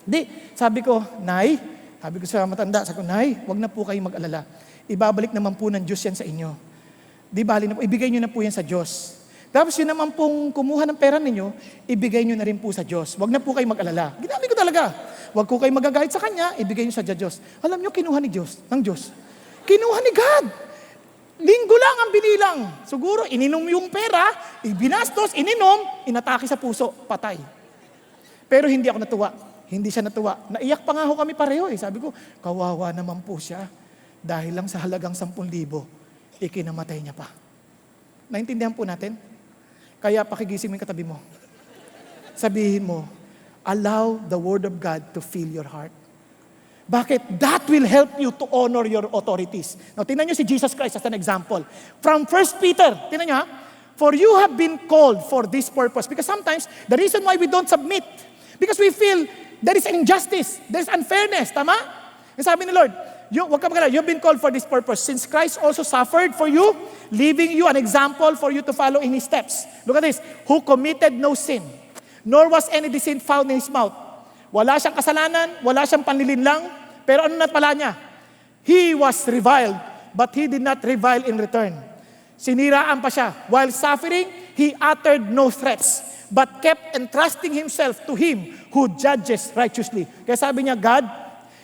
Speaker 3: Di, sabi ko, Nay, sabi ko sa matanda, sabi ko, Nay, wag na po kayo mag-alala. Ibabalik naman po ng Diyos yan sa inyo. Di bali na po, ibigay nyo na po yan sa Diyos. Tapos yun naman pong kumuha ng pera ninyo, ibigay nyo na rin po sa Diyos. Wag na po kayo mag-alala. Ginabi ko talaga. Wag ko kayo magagahit sa Kanya, ibigay nyo sa Diyos. Alam nyo, kinuha ni Diyos, ng Diyos. Kinuha ni God. Linggo lang ang binilang. Siguro, ininom yung pera, ibinastos, ininom, inatake sa puso, patay. Pero hindi ako natuwa. Hindi siya natuwa. Naiyak pa nga ho kami pareho eh. Sabi ko, kawawa naman po siya. Dahil lang sa halagang 10,000, ikinamatay niya pa. Naintindihan po natin? Kaya pakigising mo yung katabi mo. Sabihin mo, allow the Word of God to fill your heart. Bakit? That will help you to honor your authorities. Now, tingnan nyo si Jesus Christ as an example. From 1 Peter, tingnan nyo ha, for you have been called for this purpose. Because sometimes, the reason why we don't submit, because we feel there is injustice, there is unfairness. Tama? Yung sabi ni Lord, wag ka magkala, you've been called for this purpose. Since Christ also suffered for you, leaving you an example for you to follow in His steps. Look at this. Who committed no sin, nor was any deceit found in His mouth. Wala siyang kasalanan, wala siyang panlilinlang, pero ano na pala niya? He was reviled, but He did not revile in return. Siniraan pa siya. While suffering, He uttered no threats, but kept entrusting Himself to Him who judges righteously. Kaya sabi niya, God,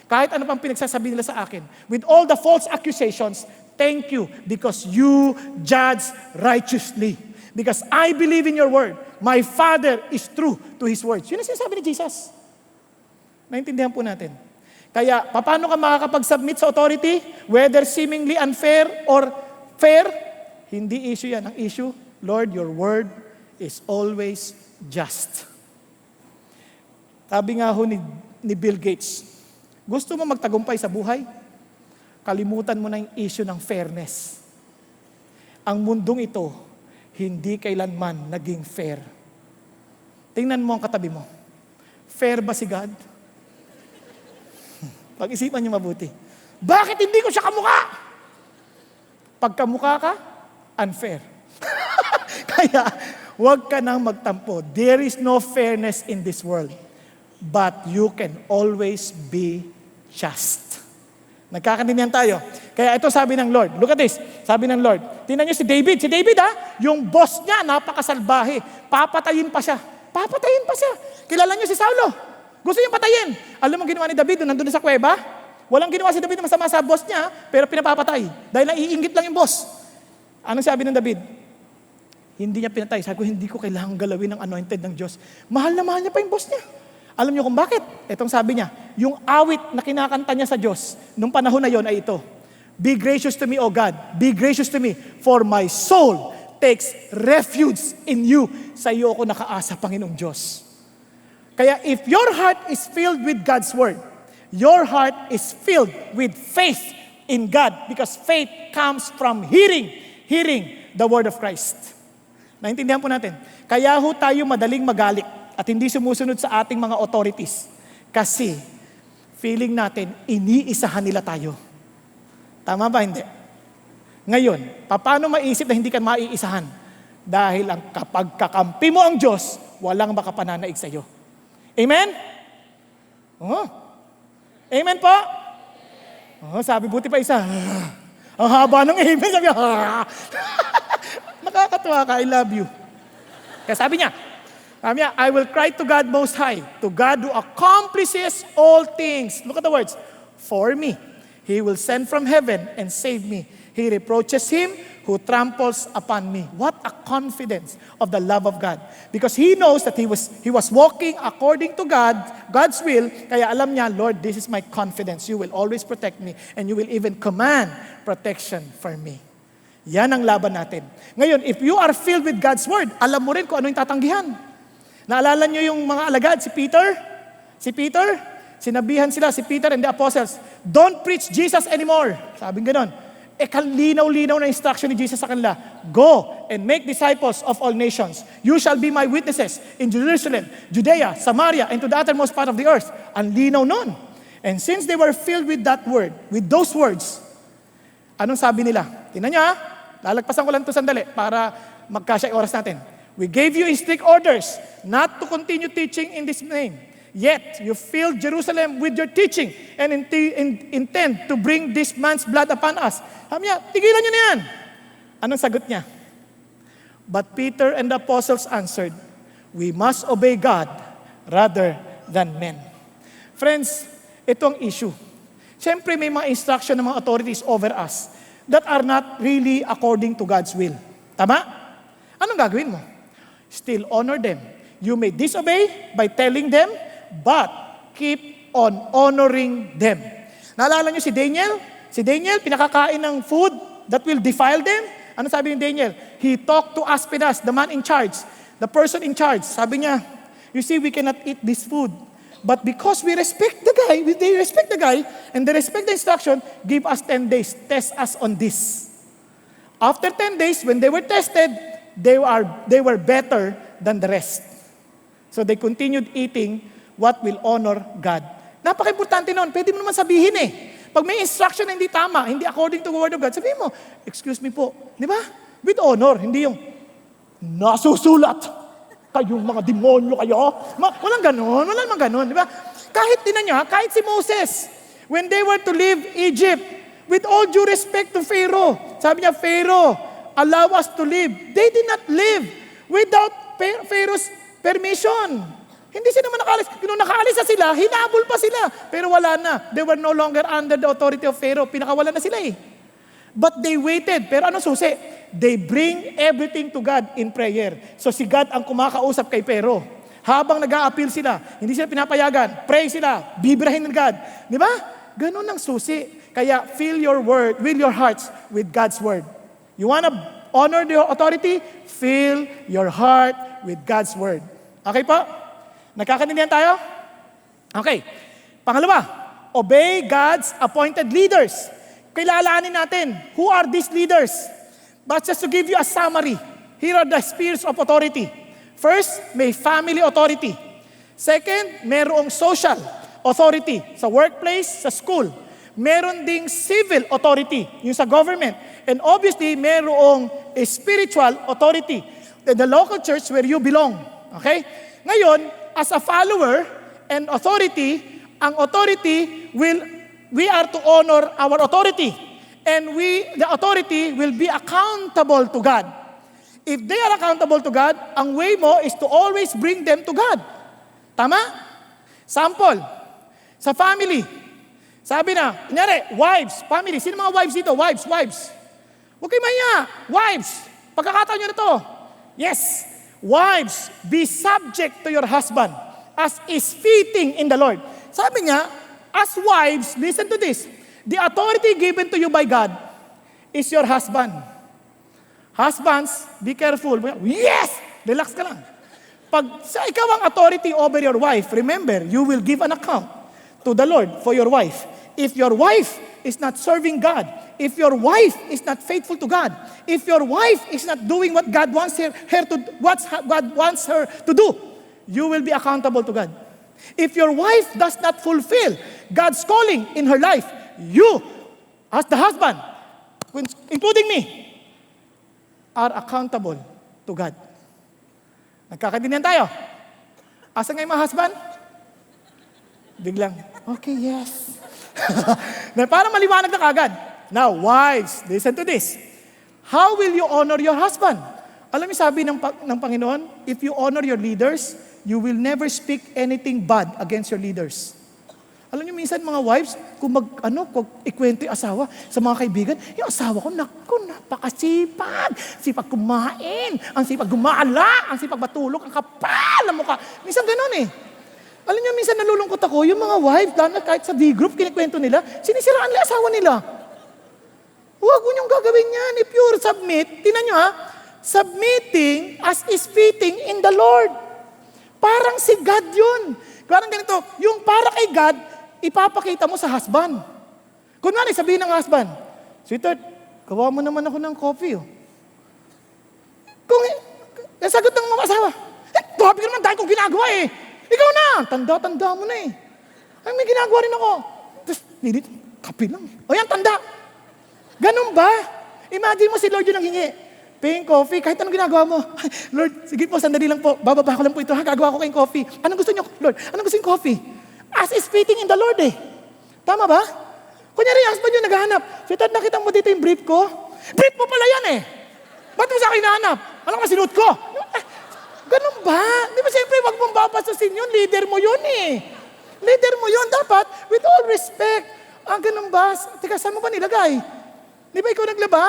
Speaker 3: kahit ano pang pinagsasabi nila sa akin, with all the false accusations, thank you because you judge righteously. Because I believe in your word. My Father is true to His words. Yun ang sinasabi ni Jesus. Naintindihan po natin. Kaya, paano ka makakapag-submit sa authority? Whether seemingly unfair or fair, hindi issue yan. Ang issue, Lord, your word is always just. Sabi nga ho ni Bill Gates, gusto mo magtagumpay sa buhay? Kalimutan mo na yung issue ng fairness. Ang mundong ito, hindi kailanman naging fair. Tingnan mo ang katabi mo. Fair ba si God? Pag-isipan niyo mabuti. Bakit hindi ko siya kamukha? Pag kamukha ka, unfair. Kaya, huwag ka nang magtampo. There is no fairness in this world. But you can always be just. Nagkakanindihan tayo. Kaya ito sabi ng Lord. Look at this. Sabi ng Lord. Tingnan niyo si David. Si David yung boss niya, napakasalbahe. Papatayin pa siya. Papatayin pa siya. Kilala niyo si Saulo. Gusto niyang patayin. Alam mo ginawa ni David nandun sa kuweba? Walang ginawa si David na masama sa boss niya, pero pinapapatay. Dahil naiinggit lang yung boss. Anong sabi ng David? Hindi niya pinatay. Sabi ko, hindi ko kailangang galawin ng anointed ng Diyos. Mahal na mahal niya pa yung boss niya. Alam niyo kung bakit? Itong sabi niya, yung awit na kinakanta niya sa Diyos, nung panahon na yon ay ito. Be gracious to me, O God. Be gracious to me, for my soul takes refuge in you. Sa iyo ako nakaasa, Panginoong Diyos. Kaya if your heart is filled with God's Word, your heart is filled with faith in God because faith comes from hearing the Word of Christ. Naintindihan po natin. Kaya ho tayo madaling magalit at hindi sumusunod sa ating mga authorities kasi feeling natin iniisahan nila tayo. Tama ba? Hindi. Ngayon, paano maisip na hindi ka maiisahan? Dahil kapag kakampi mo ang Diyos, walang makapananaig sa iyo. Amen? Oh. Amen po? Oh, sabi, buti pa isa. Ang haba ng amen. Sabi, nakakatuwa ka, I love you. Kaya sabi niya, I will cry to God Most High, to God who accomplishes all things. Look at the words. For me, He will send from heaven and save me. He reproaches him who tramples upon me. What a confidence of the love of God. Because he knows that he was walking according to God's will. Kaya alam niya, Lord, this is my confidence. You will always protect me and you will even command protection for me. Yan ang laban natin. Ngayon, if you are filled with God's word, alam mo rin kung ano yung tatanggihan. Naalala niyo yung mga alagad, si Peter, sinabihan sila, si Peter and the apostles, don't preach Jesus anymore. Sabing ganon. Kalinaw-linaw na instruction ni Jesus sa kanila, go and make disciples of all nations. You shall be my witnesses in Jerusalem, Judea, Samaria, and to the uttermost part of the earth. Ang linaw nun. And since they were filled with that word, with those words, anong sabi nila? Tingnan nyo ha, lalagpasan ko lang ito sandali para magkasya yung oras natin. We gave you strict orders not to continue teaching in this name. Yet, you filled Jerusalem with your teaching and intend to bring this man's blood upon us. Sabi niya, tigilan nyo na yan. Anong sagot niya? But Peter and the apostles answered, we must obey God rather than men. Friends, ito ang issue. Siyempre, may mga instruction ng mga authorities over us that are not really according to God's will. Tama? Anong gagawin mo? Still honor them. You may disobey by telling them, but keep on honoring them. Naalala niyo si Daniel? Si Daniel, pinakakain ng food that will defile them. Ano sabi ni Daniel? He talked to Aspenas, the man in charge, the person in charge. Sabi niya, you see, we cannot eat this food. But because we respect the guy, they respect the guy, and they respect the instruction, give us 10 days. Test us on this. After 10 days, when they were tested, they were better than the rest. So they continued eating what will honor God. Napaka-importante nun. Pwede mo naman sabihin Pag may instruction na hindi tama, hindi according to the word of God, sabihin mo, excuse me po. Di ba? With honor. Hindi yung, nasusulat. Kayong mga demonyo kayo. Walang ganon. Walang naman ganon. Di ba? Kahit tinan nyo, kahit si Moses, when they were to leave Egypt, with all due respect to Pharaoh, sabi niya, Pharaoh, allow us to live. They did not live without Pharaoh's permission. Hindi sila nakaalis. Nung nakaalis na sila, hinabol pa sila. Pero wala na. They were no longer under the authority of Pharaoh. Pinakawala na sila But they waited. Pero ano susi? They bring everything to God in prayer. So si God ang kumakausap kay Pharaoh. Habang nag-a-appeal sila, hindi sila pinapayagan. Pray sila. Bibirahin ng God. Di ba? Ganun ang susi. Kaya fill your hearts with God's word. You want to honor the authority? Fill your heart with God's word. Okay po? Nagkakaintindihan tayo? Okay. Pangalawa, obey God's appointed leaders. Kilalanin natin, who are these leaders? But just to give you a summary, here are the spheres of authority. First, may family authority. Second, merong social authority sa workplace, sa school. Meron ding civil authority, yung sa government. And obviously, merong spiritual authority, the local church where you belong. Okay? Ngayon, as a follower and authority, ang authority we are to honor our authority. And the authority will be accountable to God. If they are accountable to God, ang way mo is to always bring them to God. Tama? Sample, sa family. Sabi na, kunyari, wives, family. Sino mga wives dito? Wives. Huwag kayo mahiya. Wives, pagkakataon nyo na to. Yes, wives, be subject to your husband as is fitting in the Lord. Sabi niya, as wives, listen to this, the authority given to you by God is your husband. Husbands, be careful. Yes! Relax ka lang. Pag ikaw ang authority over your wife, remember, you will give an account to the Lord for your wife. If your wife is not serving God, if your wife is not faithful to God, if your wife is not doing what God wants her to do, you will be accountable to God. If your wife does not fulfill God's calling in her life, you, as the husband, including me, are accountable to God. Nagkakaintindihan tayo? Asa nga yung mga husband? Biglang, okay, yes. Na para maliwanag na kagad. Now, wives, listen to this. How will you honor your husband? Alam niyo sabi ng Panginoon, if you honor your leaders, you will never speak anything bad against your leaders. Alam niyo minsan mga wives, kung ikwento yung asawa sa mga kaibigan, yung asawa ko, napakasipag, sipag kumain, ang sipag gumala, ang sipag matulog, ang kapal na mukha. Minsan ganun Alam niyo, minsan nalulungkot ako, yung mga wives, lalo na kahit sa D-group, kinikwento nila, sinisiraan nila asawa nila. Huwag mo niyong gagawin yan. If you submit, tinan niyo submitting as is fitting in the Lord. Parang si God yun. Parang ganito, yung para kay God, ipapakita mo sa husband. Kunwari, sabihin ng husband, sweetheart, gawa mo naman ako ng coffee. Kung sagot ng mga asawa, grabe ka naman dahil kong ginagawa Ikaw na, tanda mo na Ay, may ginagawa rin ako. Tapos, kape lang. O yan, tanda. Ganun ba? Imagine mo si Lord yung nanghingi. Paying coffee, kahit anong ginagawa mo. Ay, Lord, sige po, sandali lang po. Bababa ko lang po ito, ha? Gagawa ko kayong coffee. Anong gusto niyo, Lord? Anong gusto yung coffee? As is fitting in the Lord eh. Tama ba? Kunyari, yung husband yung naghahanap. Sweetheart, nakita mo dito yung brief ko? Brief mo pala yan eh. Ba't mo sa akin nahanap? Ano ka sinuot ko? Ganun ba? Di ba siyempre, wag mong babastusin yun. Leader mo yun eh. Leader mo yun. Dapat, with all respect. Ganun ba? Teka, saan mo ba nilagay? Di ba ikaw naglaba?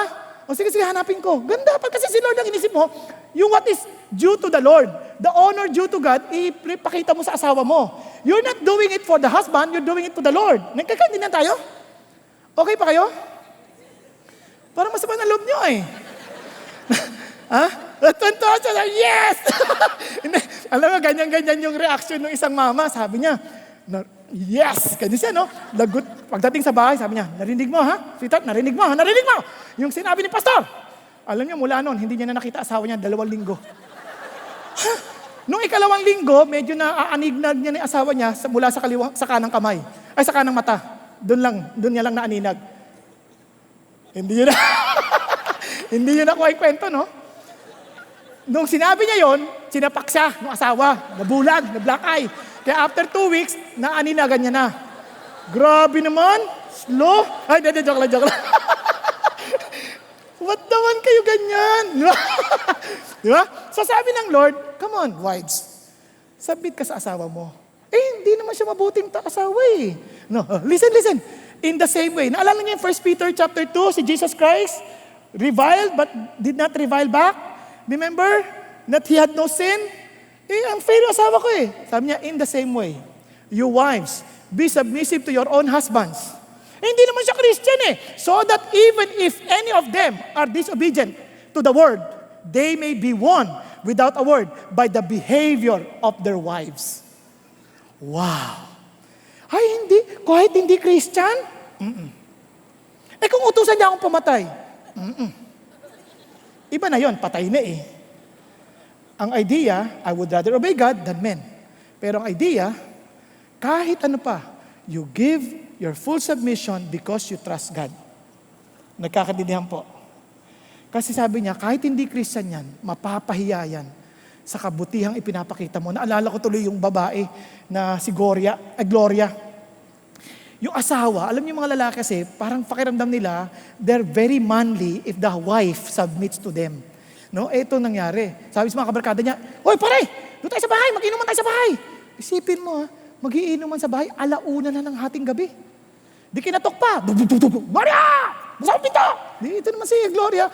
Speaker 3: O sige, hanapin ko. Ganda pa kasi si Lord ang inisip mo, yung what is due to the Lord, the honor due to God, ipakita mo sa asawa mo. You're not doing it for the husband, you're doing it to the Lord. Nagkakaintindihan tayo? Okay pa kayo? Parang masama na loob nyo eh. Ha? Tuntua siya, yes! Alam mo, ganyan-ganyan yung reaction ng isang mama. Sabi niya, yes! Ganyan siya, no? Lagot. Pagdating sa bahay, sabi niya, narinig mo, ha? Sweetheart, narinig mo, ha? Narinig mo! Yung sinabi ni Pastor. Alam niyo, mula noon, hindi niya na nakita asawa niya 2 linggo. Nung 2nd linggo, medyo naaaninag niya ni asawa niya mula sa kanang kamay. Ay, sa kanang mata. Doon niya lang naaninag. Hindi yun na. Hindi yun ako ay kwento, no? Nung sinabi niya yon, sinapak siya ng asawa. Nabulag, na-black eye. Kaya after 2 weeks, naaninagan niya na. Grabe naman. Slow. Ay, joke lang. Ba't naman kayo ganyan? Di ba? So sabi ng Lord, come on, wives. Submit ka sa asawa mo. Hindi naman siya mabuting asawa eh. No, listen. In the same way, naalala niyo yung 1 Peter chapter 2, si Jesus Christ, reviled but did not revile back. Remember that he had no sin? Ang fair yung asawa ko eh. Sabi niya, in the same way, you wives, be submissive to your own husbands. Hindi naman siya Christian eh. So that even if any of them are disobedient to the word, they may be won without a word by the behavior of their wives. Wow. Ay, hindi. Kahit hindi Christian? Kung utusan niya akong pumatay? Iba na yon, patay na eh. Ang idea, I would rather obey God than men. Pero ang idea, kahit ano pa, you give your full submission because you trust God. Nagkakaintindihan po. Kasi sabi niya, kahit hindi Christian yan, mapapahiya yan sa kabutihang ipinapakita mo. Naalala ko tuloy yung babae na si Gloria. Yung asawa, alam niyo mga lalaki kasi, parang pakiramdam nila, they're very manly if the wife submits to them. No? Ito nangyari. Sabi sa mga kabarkada niya, "Hoy pare, doon tayo sa bahay, mag-inuman tayo sa bahay." Isipin mo mag-iinuman sa bahay, 1:00 na ng hating gabi. Di kinatok pa. "Gloria! Busa ang pinto!" Dito naman si Gloria.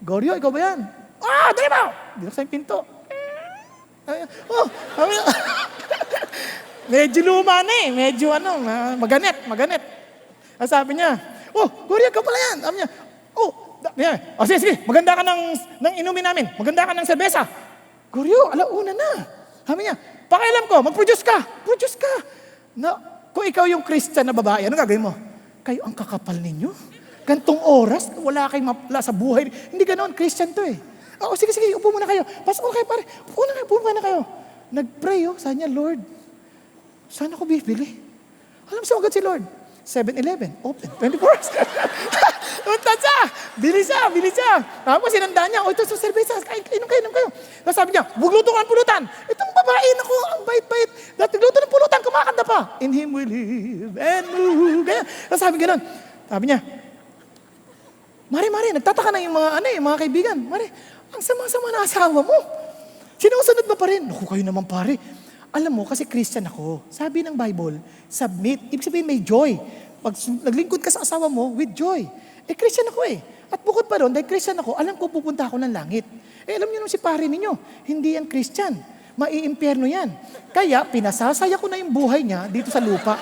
Speaker 3: "Gloria, ikaw ba yan?" Dali mo! Binuksan yung pinto. Medyo luma na eh. Medyo maganet. Sabi niya, Gloria, ikaw pala yan. Sabi niya, sige, maganda ka ng inumin namin. Maganda ka ng serbesa. Gloria, 1:00 na. Sabi niya, pakialam ko, mag-produce ka. Produce ka. Kung ikaw yung Christian na babae, ano gagawin mo? Kayo ang kakapal ninyo. Gantong oras, wala kayong mapla sa buhay. Hindi ganoon, Christian to eh. Sige, upo muna kayo. Okay, pare, upo na kayo. Nag-pray, sabi niya, Lord, saan ako bibili? Alam mo agad si Lord, 7-Eleven, open, 24 hours. Punta siya, bili siya. Tapos sinandaan niya, ito sa cerveza, inom kayo. Tapos sabi niya, huwag luto ka ng pulutan. Itong babae, naku, ang bait-bait. Dati luto ng pulutan, kumakanta pa. In Him we live and move. Tapos sabi niya, Mare, nagtataka na yung mga kaibigan. Mare, ang sama-sama na asawa mo. Sinusunod mo pa rin. Naku, kayo naman pare. Alam mo, kasi Christian ako. Sabi ng Bible, submit. Ibig sabihin may joy. Pag naglingkod ka sa asawa mo, with joy. Christian ako eh. At bukod pa ron, dahil Christian ako, alam ko pupunta ako ng langit. Alam niyo nung si pare ninyo, hindi yan Christian. Maiimpyerno yan. Kaya, pinasasaya ko na yung buhay niya dito sa lupa.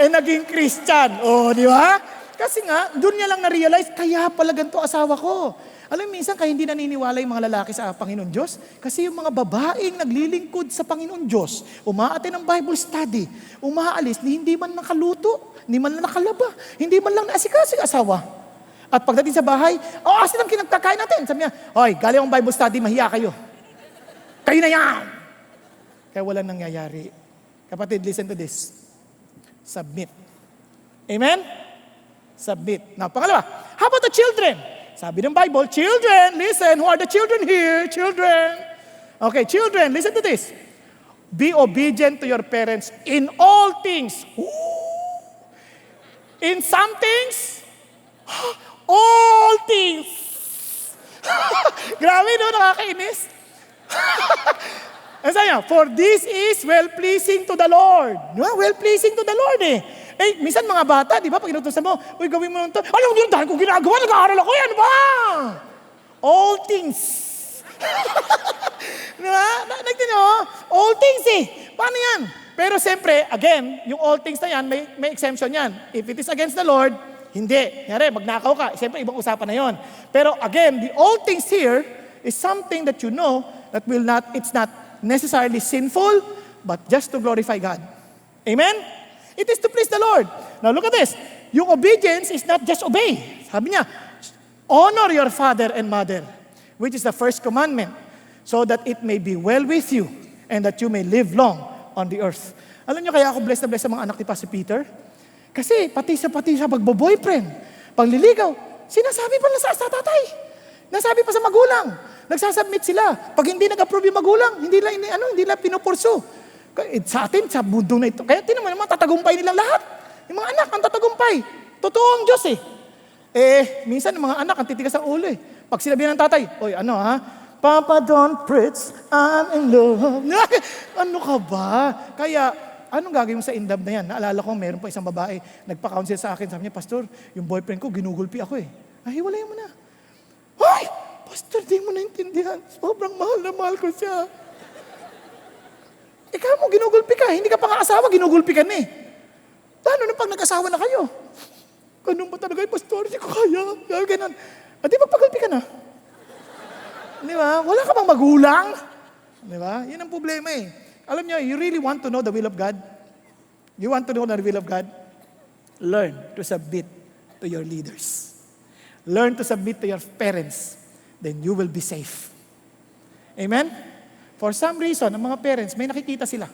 Speaker 3: Naging Christian. Di ba? Kasi nga, doon niya lang na-realize, kaya pala ganito asawa ko. Alam mo, minsan kaya hindi naniniwala yung mga lalaki sa Panginoon Diyos. Kasi yung mga babaeng naglilingkod sa Panginoon Diyos, umaaten ng Bible study, umaalis, hindi man nakaluto, hindi man lang nakalaba, hindi man lang naasikaso yung asawa. At pagdating sa bahay, asin ang kinagkakain natin. Sabi niya, "Hoy, galing ang Bible study, mahiya kayo. Kayo na yan!" Kaya walang nangyayari. Kapatid, listen to this. Submit. Amen? Submit. Now, pangalawa, how about the children? Sabi ng Bible, children, listen. Who are the children here? Children. Okay, children, listen to this. Be obedient to your parents in all things. Ooh. In some things, all things. Grabe, no? Nakakainis. Ano sabi niya? For this is well-pleasing to the Lord. No? Well-pleasing to the Lord eh. Eh, minsan mga bata, di ba, pag inutusan mo, uy, gawin mo nito. Alam mo, dahil kung ginagawa, nag-aaral ako yan, ba? All things. Di ba? Nagtin nyo, all things eh. Paano yan? Pero siyempre, again, yung all things na yan, may exemption yan. If it is against the Lord, hindi. Nyari, magnakaw ka. Siyempre, ibang usapan na yon. Pero again, the all things here is something that you know that it's not necessarily sinful, but just to glorify God. Amen? It is to please the Lord. Now look at this. Yung obedience is not just obey. Sabi niya, honor your father and mother, which is the first commandment, so that it may be well with you and that you may live long on the earth. Alam niyo kaya ako blessed na blessed sa mga anak ni Pastor Peter? Kasi pati sa pagbo-boyfriend, pagliligaw, sinasabi pa sa tatay. Nasabi pa sa magulang. Nagsasubmit sila. Pag hindi nag-approve yung magulang, hindi nila pinupurso. Sa atin, sa mundo na ito. Kaya tinan mo naman, tatagumpay nilang lahat. Yung mga anak, ang tatagumpay. Totoo ang Diyos eh. Minsan yung mga anak, ang titigas ang ulo eh. Pag sinabi ng tatay, oy, Papa, don't preach, I'm in love. Ano ka ba? Kaya, anong gagawin mo sa in love na yan? Naalala ko, meron pa isang babae, nagpa-counsel sa akin, sabi niya, Pastor, yung boyfriend ko, ginugulpi ako eh. Hiwalayan mo na. Ay! Pastor, di mo naintindihan. Sobrang mahal na mahal ko siya. Ikaw mo, ginugulpi ka. Hindi ka pa nga asawa, ginugulpi ka na eh. Lalo na pag nag-asawa na kayo. Ganun ba talaga, Pastor? Hindi ko kaya. Ganun. Di magpagulpi ka na. Di ba? Wala ka bang magulang? Di ba? Yun ang problema eh. Alam niyo, you really want to know the will of God? You want to know the will of God? Learn to submit to your leaders. Learn to submit to your parents. Then you will be safe. Amen? For some reason, ang mga parents, may nakikita sila.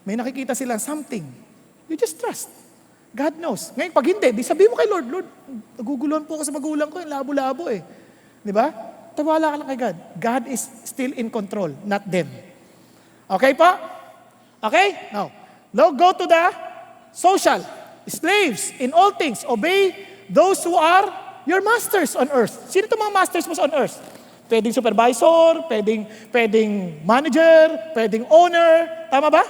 Speaker 3: May nakikita sila something. You just trust. God knows. Ngayon, pag hindi, di sabihin mo kay Lord, Lord, naguguluhan po ako sa magulang ko, yung labo-labo eh. Di ba? Tawala ka lang kay God. God is still in control, not them. Okay pa? Okay? Now go to the social. Slaves, in all things, obey those who are your masters on earth. Sino itong mga masters mo on earth? Pwedeng supervisor, pwedeng manager, pwedeng owner. Tama ba?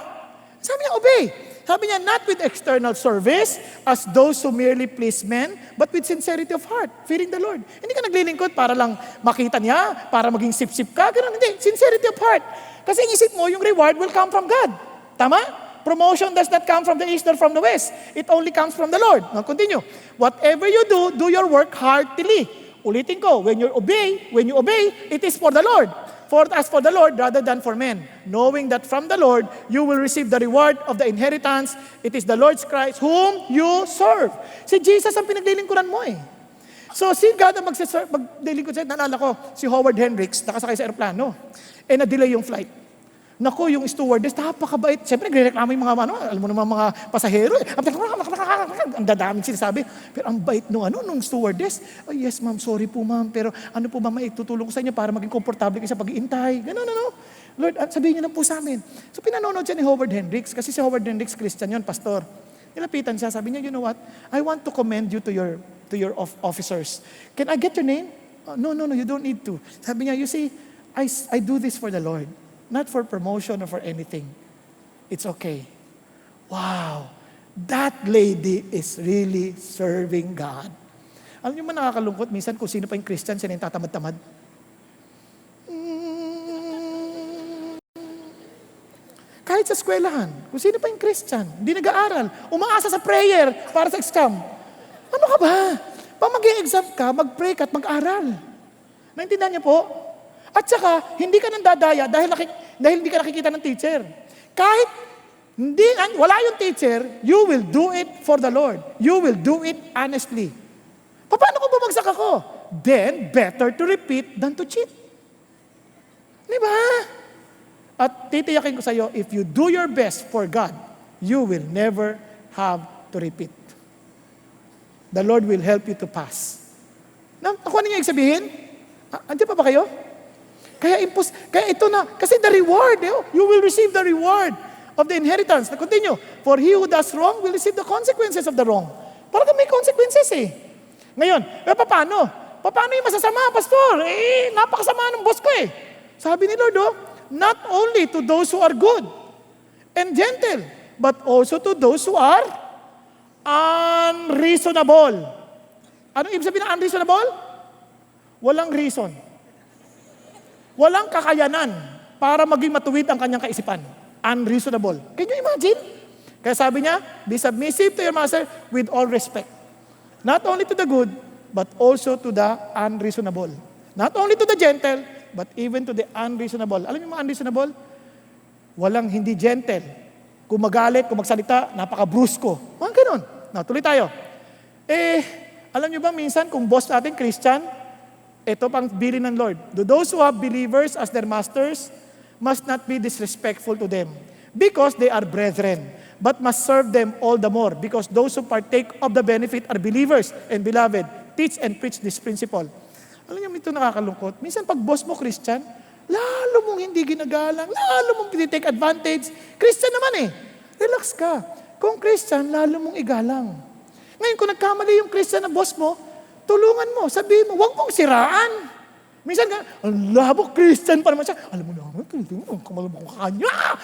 Speaker 3: Sabi niya, obey. Sabi niya, not with external service as those who merely please men, but with sincerity of heart, fearing the Lord. Hindi ka naglilingkod para lang makita niya, para maging sip-sip ka. Ganun, hindi. Sincerity of heart. Kasi isip mo, yung reward will come from God. Tama? Promotion does not come from the east or from the west. It only comes from the Lord. Now continue. Whatever you do your work heartily. Ulitin ko, when you obey, it is for the Lord. As for the Lord, rather than for men. Knowing that from the Lord, you will receive the reward of the inheritance. It is the Lord's Christ whom you serve. Si Jesus ang pinaglilingkuran mo eh. So si God ang maglilingkod sa'yo. Naalala ko, si Howard Hendricks, nakasakay sa aeroplano. Na-delay yung flight. Naku, yung stewardess, napakabait. Siyempre, nagrereklamo yung mga, alam mo naman mga pasahero. Ang dadaming sinasabi. Pero ang bait nung stewardess. Oh, yes, ma'am, sorry po, ma'am. Pero ano po ba maitutulong ko sa inyo para maging komportable kayo sa pag-iintay? Ganun, Lord, sabihin niyo na po sa amin. So, pinanonood siya ni Howard Hendricks. Kasi si Howard Hendricks, Christian yun, pastor. Nilapitan siya, sabi niya, you know what? I want to commend you to your officers. Can I get your name? No, you don't need to. Sabi niya, you see, I do this for the Lord. Not for promotion or for anything. It's okay. Wow. That lady is really serving God. Alam niyo man nakakalungkot minsan kung sino pa yung Christian, sino yung tatamad-tamad. Kahit sa eskwelahan, kung sino pa yung Christian, hindi nag-aaral, umaasa sa prayer para sa exam. Ano ka ba? Pag mag-exam ka, mag-pray ka at mag-aral. Naintindihan niyo po? At saka, hindi ka nandadaya dahil hindi ka nakikita ng teacher. Kahit wala yung teacher, you will do it for the Lord. You will do it honestly. Paano kung bumagsak ako? Then, better to repeat than to cheat. Di ba? At titiyakin ko sa iyo, if you do your best for God, you will never have to repeat. The Lord will help you to pass. Ako ano yung sabihin? Andiyan pa ba kayo? Kaya ito na, kasi the reward, you will receive the reward of the inheritance. Na continue, for he who does wrong will receive the consequences of the wrong. Parang may consequences eh. Ngayon, paano? Paano yung masasama, pastor? Napakasama ng boss ko eh. Sabi ni Lord, not only to those who are good and gentle, but also to those who are unreasonable. Anong ibig sabihin ng unreasonable? Walang reason. Walang kakayanan para maging matuwid ang kanyang kaisipan. Unreasonable. Can you imagine? Kaya sabi niya, be submissive to your master with all respect. Not only to the good, but also to the unreasonable. Not only to the gentle, but even to the unreasonable. Alam niyo mga unreasonable? Walang hindi gentle. Kung magalit, kung magsalita, napaka-brusko. Mga ganun. Tuloy tayo. Alam niyo ba minsan kung boss natin Christian, ito pang bilin ng Lord. Those who have believers as their masters must not be disrespectful to them because they are brethren, but must serve them all the more because those who partake of the benefit are believers and beloved. Teach and preach this principle. Alam niyo, ito nakakalungkot. Minsan pag boss mo Christian, lalo mong hindi ginagalang, lalo mong pinitake advantage. Christian naman eh. Relax ka. Kung Christian, lalo mong igalang. Ngayon, kung nagkamali yung Christian na boss mo, tulungan mo, sabihin mo, huwag mong siraan. Minsan ka, ang labo, Christian pa naman siya. Alam mo naman, kamalabang ka kanya.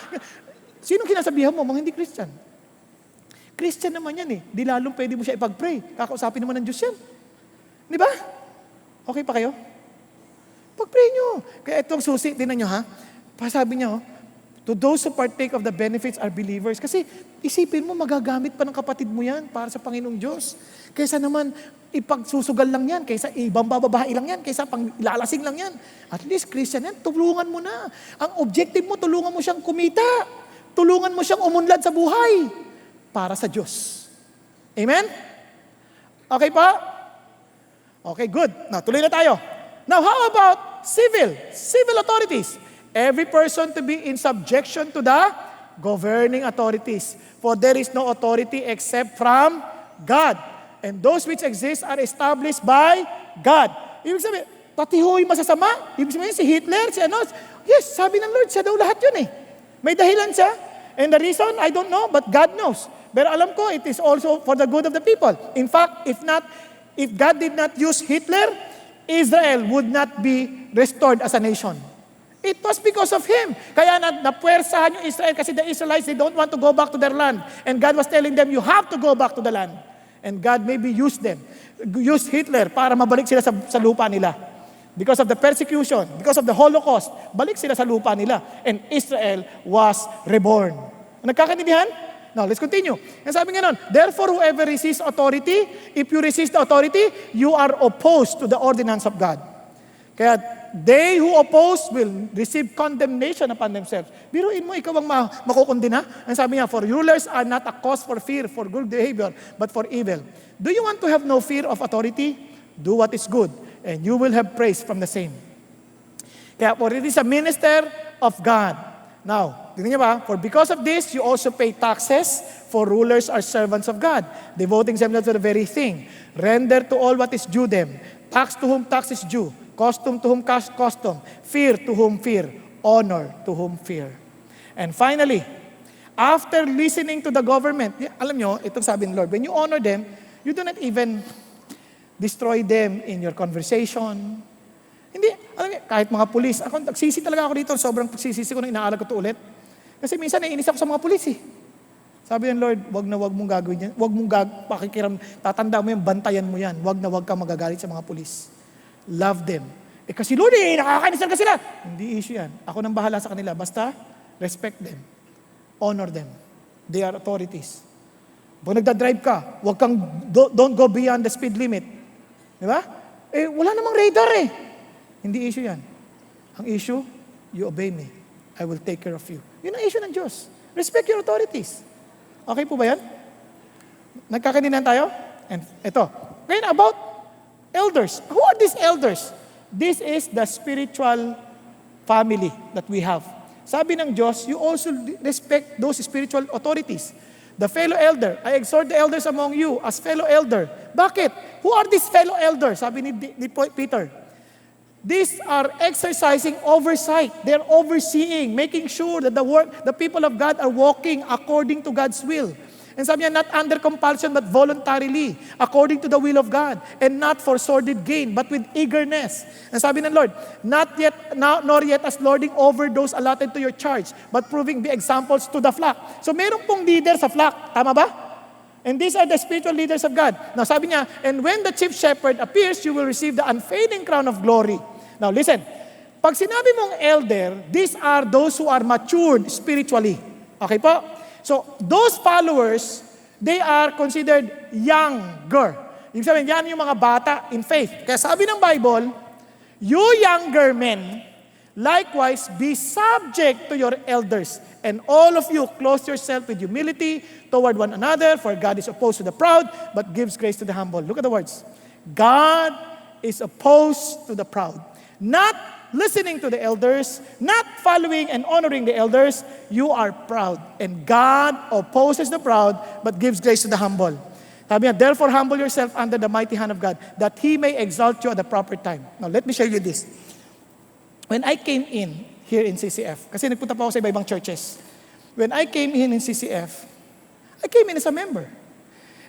Speaker 3: Sinong kinasabihan mo, mga hindi Christian? Christian naman yan eh. Di lalong pwede mo siya ipag-pray. Kakausapin naman ng Diyos yan. Di ba? Okay pa kayo? Pag-pray nyo. Kaya itong susi, tinan nyo ha. Pasabi niya, to those who partake of the benefits are believers. Kasi isipin mo, magagamit pa ng kapatid mo yan para sa Panginoong Diyos. Kaysa naman, ipagsusugal lang yan. Kaysa ibang bababae lang yan. Kaysa pang ilalasing lang yan. At least, Christian yan, tulungan mo na. Ang objective mo, tulungan mo siyang kumita. Tulungan mo siyang umunlad sa buhay para sa Diyos. Amen? Okay pa? Okay, good. Now, tuloy na tayo. Now, how about civil authorities? Every person to be in subjection to the governing authorities. For there is no authority except from God. And those which exist are established by God. Ibig sabihin, pati ho yung masasama. Ibig sabihin, si Hitler, si ano. Yes, sabi ng Lord, siya daw lahat yun eh. May dahilan siya. And the reason, I don't know, but God knows. Pero alam ko, it is also for the good of the people. In fact, if God did not use Hitler, Israel would not be restored as a nation. It was because of him. Kaya napuwersahan yung Israel kasi the Israelites, they don't want to go back to their land. And God was telling them, you have to go back to the land. And God maybe used Hitler para mabalik sila sa lupa nila. Because of the persecution, because of the Holocaust, balik sila sa lupa nila. And Israel was reborn. Nagkakaintindihan? Now, let's continue. And sabi nga nun, therefore, whoever resists authority, if you resist the authority, you are opposed to the ordinance of God. Kaya, they who oppose will receive condemnation upon themselves. Biruin mo, ikaw ang makukundina. Ang sabi niya, for rulers are not a cause for fear, for good behavior, but for evil. Do you want to have no fear of authority? Do what is good, and you will have praise from the same. Kaya, for it is a minister of God. Now, tingnan niyo ba? For because of this, you also pay taxes, for rulers are servants of God, devoting themselves to the very thing. Render to all what is due them. Tax to whom tax is due. Custom to whom custom. Fear to whom fear. Honor to whom fear. And finally, after listening to the government, alam nyo, itong sabi ng Lord, when you honor them, you do not even destroy them in your conversation. Hindi, alam niyo, kahit mga pulis, nagsisi talaga ako dito, sobrang pagsisisi ko nang inaaral ko ito ulit. Kasi minsan naiinis ako sa mga pulis eh. Sabi ng Lord, wag mong gagawin yan. Wag mong pakikiram, tatanda mo yan, bantayan mo yan. Wag kang magagalit sa mga pulis. Love them. Kasi Lord, nakakainis ka sila. Hindi issue yan. Ako nang bahala sa kanila. Basta, respect them. Honor them. They are authorities. Pag nagdadrive ka, don't go beyond the speed limit. Di ba? Wala namang radar eh. Hindi issue yan. Ang issue, you obey me. I will take care of you. Yun ang issue ng Diyos. Respect your authorities. Okay po ba yan? Nagkakaintindihan tayo? And ito. Ngayon about elders. Who are these elders? This is the spiritual family that we have. sabi ng Diyos, you also respect those spiritual authorities. The fellow elder, I exhort the elders among you as fellow elder. Bakit? Who are these fellow elders? Sabi ni Peter. These are exercising oversight. They're overseeing, making sure that the people of God are walking according to God's will. And sabi niya, not under compulsion, but voluntarily, according to the will of God, and not for sordid gain, but with eagerness. And sabi ng Lord, nor yet as lording over those allotted to your charge, but proving be examples to the flock. So meron pong leader sa flock, tama ba? And these are the spiritual leaders of God. Now sabi niya, and when the chief shepherd appears, you will receive the unfading crown of glory. Now listen, pag sinabi mong elder, these are those who are matured spiritually. Okay po? So, those followers, they are considered younger. Ibig sabihin, yan yung mga bata in faith. Kaya sabi ng Bible, you younger men, likewise be subject to your elders. And all of you, clothe yourself with humility toward one another, for God is opposed to the proud, but gives grace to the humble. Look at the words. God is opposed to the proud. Not listening to the elders, not following and honoring the elders, you are proud. And God opposes the proud, but gives grace to the humble. Sabi niya, therefore humble yourself under the mighty hand of God, that He may exalt you at the proper time. Now, let me share you this. When I came in here in CCF, kasi nagpunta pa ako sa iba-ibang churches. When I came in CCF, I came in as a member.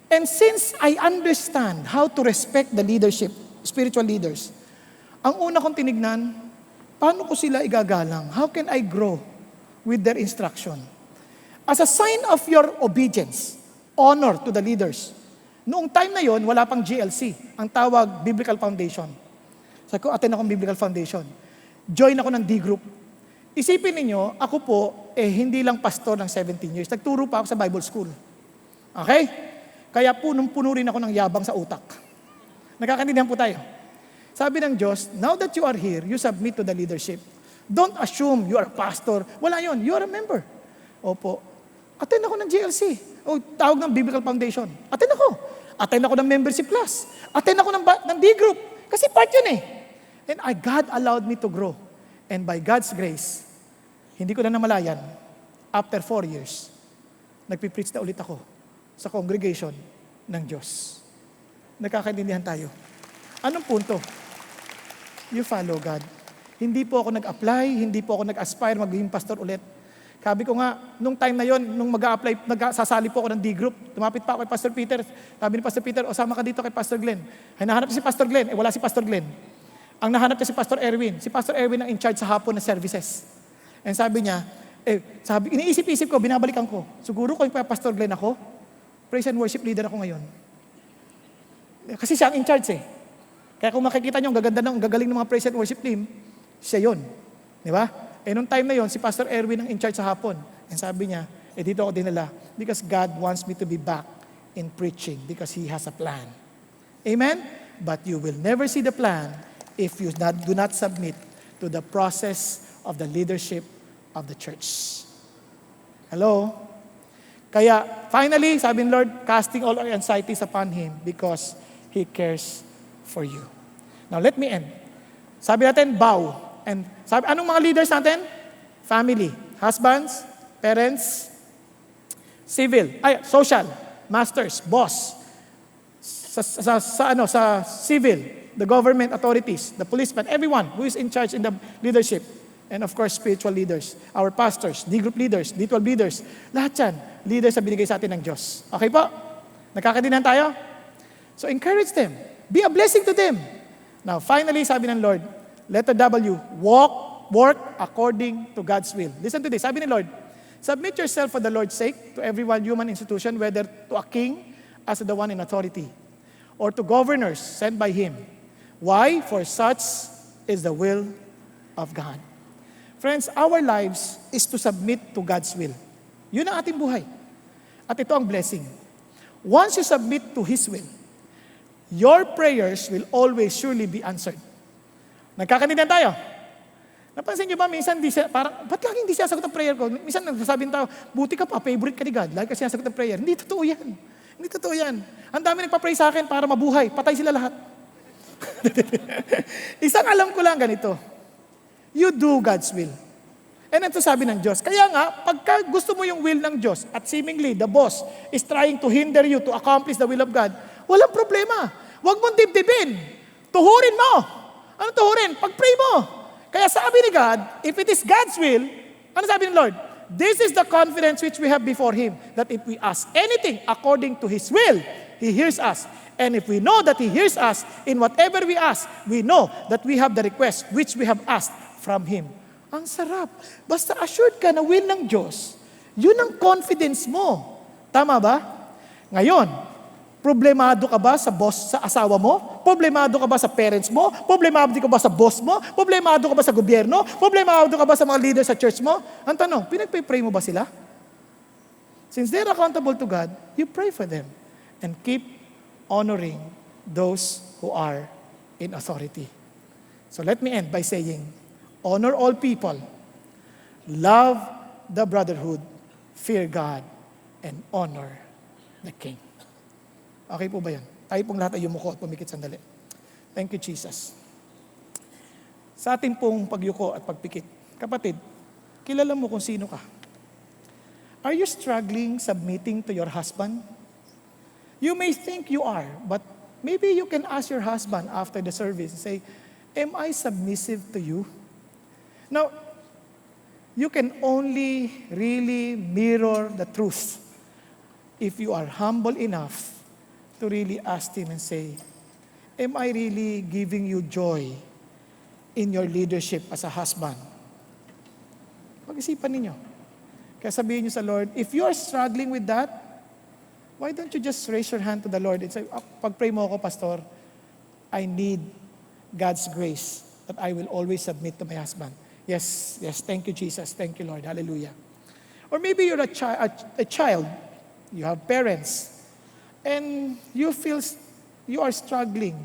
Speaker 3: And since I understand how to respect the leadership, spiritual leaders, ang una kong tinignan, paano ko sila igagalang? How can I grow with their instruction? As a sign of your obedience, honor to the leaders. Noong time na yon, wala pang GLC. Ang tawag, Biblical Foundation. Sabi ko, attend akong Biblical Foundation. Join ako ng D group. Isipin ninyo, ako po, hindi lang pastor ng 17 years. Nagturo pa ako sa Bible school. Okay? Kaya punong-puno rin ako ng yabang sa utak. Nagkakaintindihan po tayo. Sabi ng Diyos, now that you are here, you submit to the leadership. Don't assume you are a pastor. Wala yon, you are a member. Opo. Attend ako ng GLC. O tawag ng Biblical Foundation. Attend ako. Attend ako ng membership class. Attend ako ng D group. Kasi part yun eh. And God allowed me to grow. And by God's grace, hindi ko na namalayan, after 4 years, nagpipreach na ulit ako sa congregation ng Diyos. Nagkakaintindihan tayo. Anong punto? You follow God. Hindi po ako nag-apply, hindi po ako nag-aspire maging pastor ulit. Sabi ko nga, nung time na yon, nung mag-a-apply, sasali po ako ng D-group. Tumapit pa ako kay Pastor Peter. Sabi ni Pastor Peter, sama ka dito kay Pastor Glenn. Hinahanap niya si Pastor Glenn. Wala si Pastor Glenn. Ang nahanap niya si Pastor Erwin. Si Pastor Erwin ang in charge sa hapon na services. And sabi niya, iniisip-isip ko, binabalikan ko. Siguro kung Pastor Glenn ako, praise and worship leader ako ngayon. Kasi siya ang in charge eh. Kaya kung makikita nyo, ang gagaling ng mga praise and worship team, siya yun. Di ba? Nung time na yon, si Pastor Erwin ang in charge sa hapon. And sabi niya, dito ako dinala. Because God wants me to be back in preaching because He has a plan. Amen? But you will never see the plan if you do not submit to the process of the leadership of the church. Hello? Kaya, finally, sabi ng Lord, casting all our anxieties upon Him because He cares for you. Now, let me end. Sabi natin, bow. And sabi, anong mga leaders natin? Family. Husbands, parents, civil, social, masters, boss. Sa civil, the government authorities, the policemen, everyone who is in charge in the leadership. And of course, spiritual leaders, our pastors, D-group leaders, D12 leaders, lahat yan, leaders na binigay sa atin ng Diyos. Okay po? Nakakaintindihan tayo? So encourage them. Be a blessing to them. Now, finally, sabi ng Lord, letter W, work according to God's will. Listen to this. Sabi ng Lord, submit yourself for the Lord's sake to every one human institution, whether to a king as the one in authority, or to governors sent by Him. Why? For such is the will of God. Friends, our lives is to submit to God's will. Yun ang ating buhay. At ito ang blessing. Once you submit to His will, your prayers will always surely be answered. Nagkakanindihan tayo? Napansin niyo ba, minsan, ba't laging di siya sagot ang prayer ko? Minsan nagsasabihin tayo, buti ka pa, favorite ka ni God, lagi ka siya sagot ang prayer. Hindi totoo yan. Hindi totoo yan. Ang dami nagpa-pray sa akin para mabuhay, patay sila lahat. Isang alam ko lang ganito, you do God's will. And ito sabi ng Diyos. Kaya nga, pagka gusto mo yung will ng Diyos at seemingly the boss is trying to hinder you to accomplish the will of God, walang problema. Huwag mong dibdibin. Tuhurin mo. Ano tuhurin? Pag-pray mo. Kaya sabi ni God, if it is God's will, ano sabi ng Lord? This is the confidence which we have before Him, that if we ask anything according to His will, He hears us. And if we know that He hears us in whatever we ask, we know that we have the request which we have asked from Him. Ang sarap. Basta assured ka na will ng Diyos, yun ang confidence mo. Tama ba? Ngayon, problemado ka ba sa boss, sa asawa mo? Problemado ka ba sa parents mo? Problemado ka ba sa boss mo? Problemado ka ba sa gobyerno? Problemado ka ba sa mga leaders sa church mo? Ang tanong, pinagpray mo ba sila? Since they're accountable to God, you pray for them and keep honoring those who are in authority. So let me end by saying, honor all people, love the brotherhood, fear God, and honor the King. Okay po ba yan? Tayo pong lahat ay yumuko at pumikit sandali. Thank you, Jesus. Sa ating pong pagyuko at pagpikit, kapatid, kilala mo kung sino ka. Are you struggling submitting to your husband? You may think you are, but maybe you can ask your husband after the service and say, am I submissive to you? Now, you can only really mirror the truth if you are humble enough to really ask Him and say, am I really giving you joy in your leadership as a husband? Pag-isipan ninyo. Kaya sabihin niyo sa Lord, if you are struggling with that, why don't you just raise your hand to the Lord and say, pag-pray mo ako, Pastor, I need God's grace that I will always submit to my husband. Yes, thank you, Jesus. Thank you, Lord. Hallelujah. Or maybe you're a child, you have parents, and you feel you are struggling,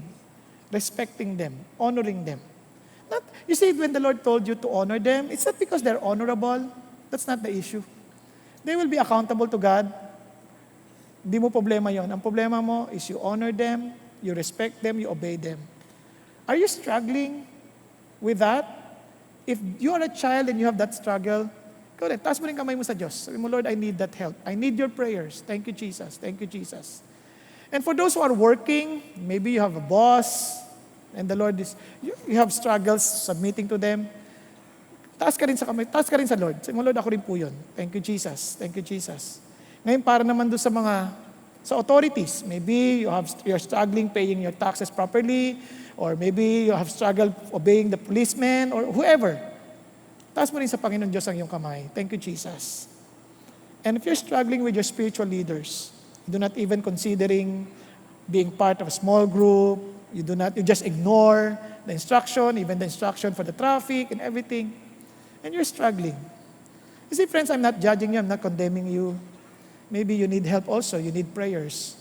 Speaker 3: respecting them, honoring them. You see, when the Lord told you to honor them, it's not because they're honorable. That's not the issue. They will be accountable to God. Di mo problema yon. Ang problema mo is you honor them, you respect them, you obey them. Are you struggling with that? If you are a child and you have that struggle, go ahead, taas mo rin kamay mo sa Diyos. Sabi mo, Lord, I need that help. I need your prayers. Thank you, Jesus. Thank you, Jesus. And for those who are working, maybe you have a boss, and the Lord is, you have struggles submitting to them. Taas ka rin sa kamay, taas ka rin sa Lord. Sabi mo, Lord, ako rin po yun. Thank you, Jesus. Thank you, Jesus. Ngayon, para naman doon sa authorities, maybe you're struggling paying your taxes properly, or maybe you have struggled obeying the policeman, or whoever. Taas mo rin sa Panginoon Diyos ang iyong kamay. Thank you, Jesus. And if you're struggling with your spiritual leaders, you do not even considering being part of a small group, you just ignore the instruction, even the instruction for the traffic and everything, and you're struggling. You see, friends, I'm not judging you, I'm not condemning you. Maybe you need help also, you need prayers.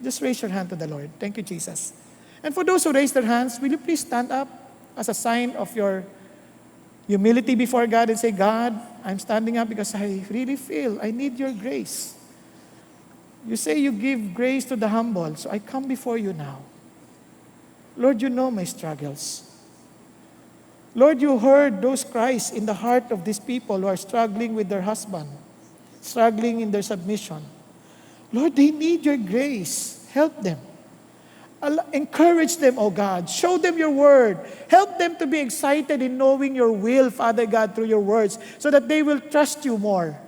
Speaker 3: Just raise your hand to the Lord. Thank you, Jesus. And for those who raise their hands, will you please stand up as a sign of your humility before God and say, God, I'm standing up because I really feel I need your grace. You say you give grace to the humble, so I come before you now. Lord, you know my struggles. Lord, you heard those cries in the heart of these people who are struggling with their husband, struggling in their submission. Lord, they need your grace. Help them. Encourage them, O God. Show them your word. Help them to be excited in knowing your will, Father God, through your words, so that they will trust you more.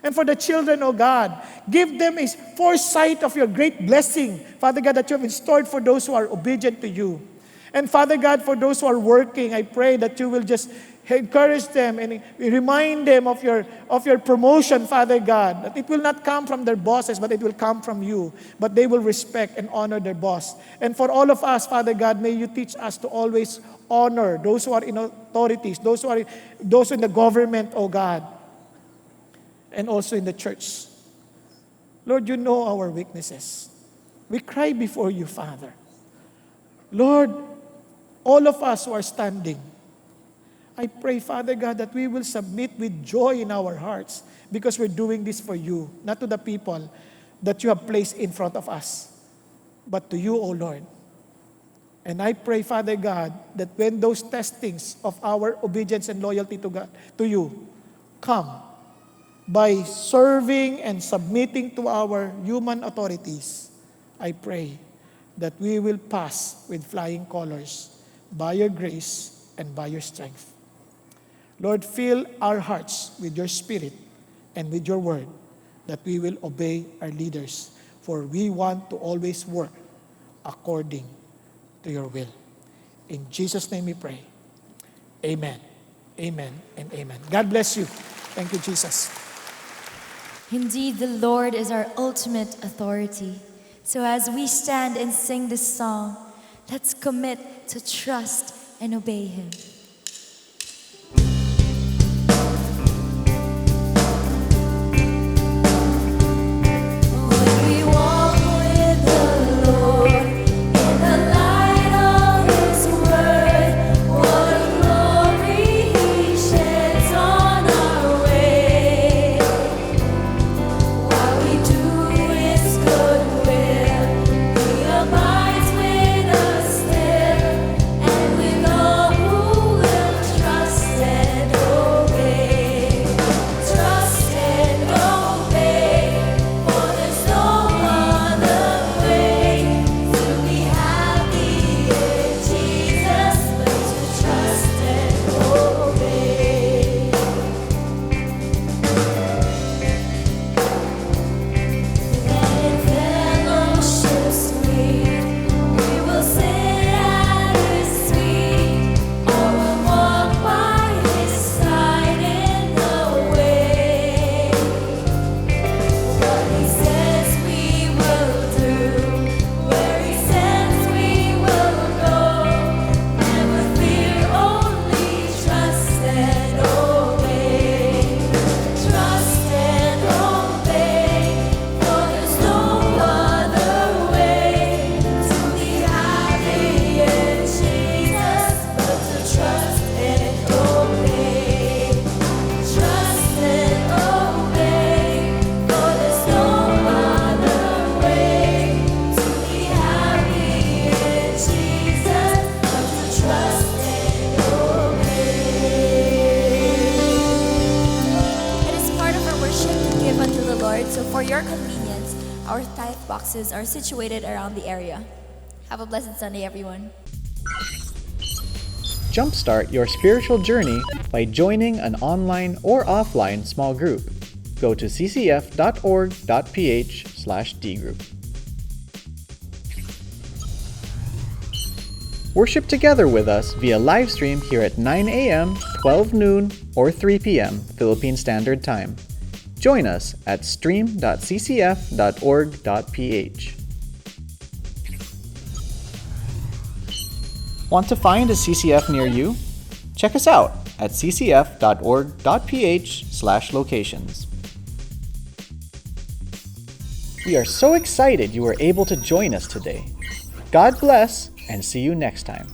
Speaker 3: And for the children, O God, give them a foresight of your great blessing, Father God, that you have stored for those who are obedient to you. And Father God, for those who are working, I pray that you will just encourage them and remind them of your promotion, Father God, that it will not come from their bosses, but it will come from you. But they will respect and honor their boss. And for all of us, Father God, may you teach us to always honor those who are in authorities, those in the government, oh God, and also in the church. Lord, you know our weaknesses. We cry before you, Father. Lord, all of us who are standing, I pray, Father God, that we will submit with joy in our hearts because we're doing this for you, not to the people that you have placed in front of us, but to you, O Lord. And I pray, Father God, that when those testings of our obedience and loyalty to God, to you, come by serving and submitting to our human authorities. I pray that we will pass with flying colors by your grace and by your strength. Lord, fill our hearts with your Spirit and with your word, that we will obey our leaders, for we want to always work according to your will. In Jesus' name we pray. Amen. Amen and amen. God bless you. Thank you, Jesus.
Speaker 4: Indeed, the Lord is our ultimate authority. So as we stand and sing this song, let's commit to trust and obey Him.
Speaker 5: So for your convenience, our tithe boxes are situated around the area. Have a blessed Sunday, everyone.
Speaker 1: Jumpstart your spiritual journey by joining an online or offline small group. Go to ccf.org.ph/dgroup. Worship together with us via live stream here at 9 a.m., 12 noon, or 3 p.m. Philippine Standard Time. Join us at stream.ccf.org.ph. Want to find a CCF near you? Check us out at ccf.org.ph/locations. We are so excited you were able to join us today. God bless and see you next time.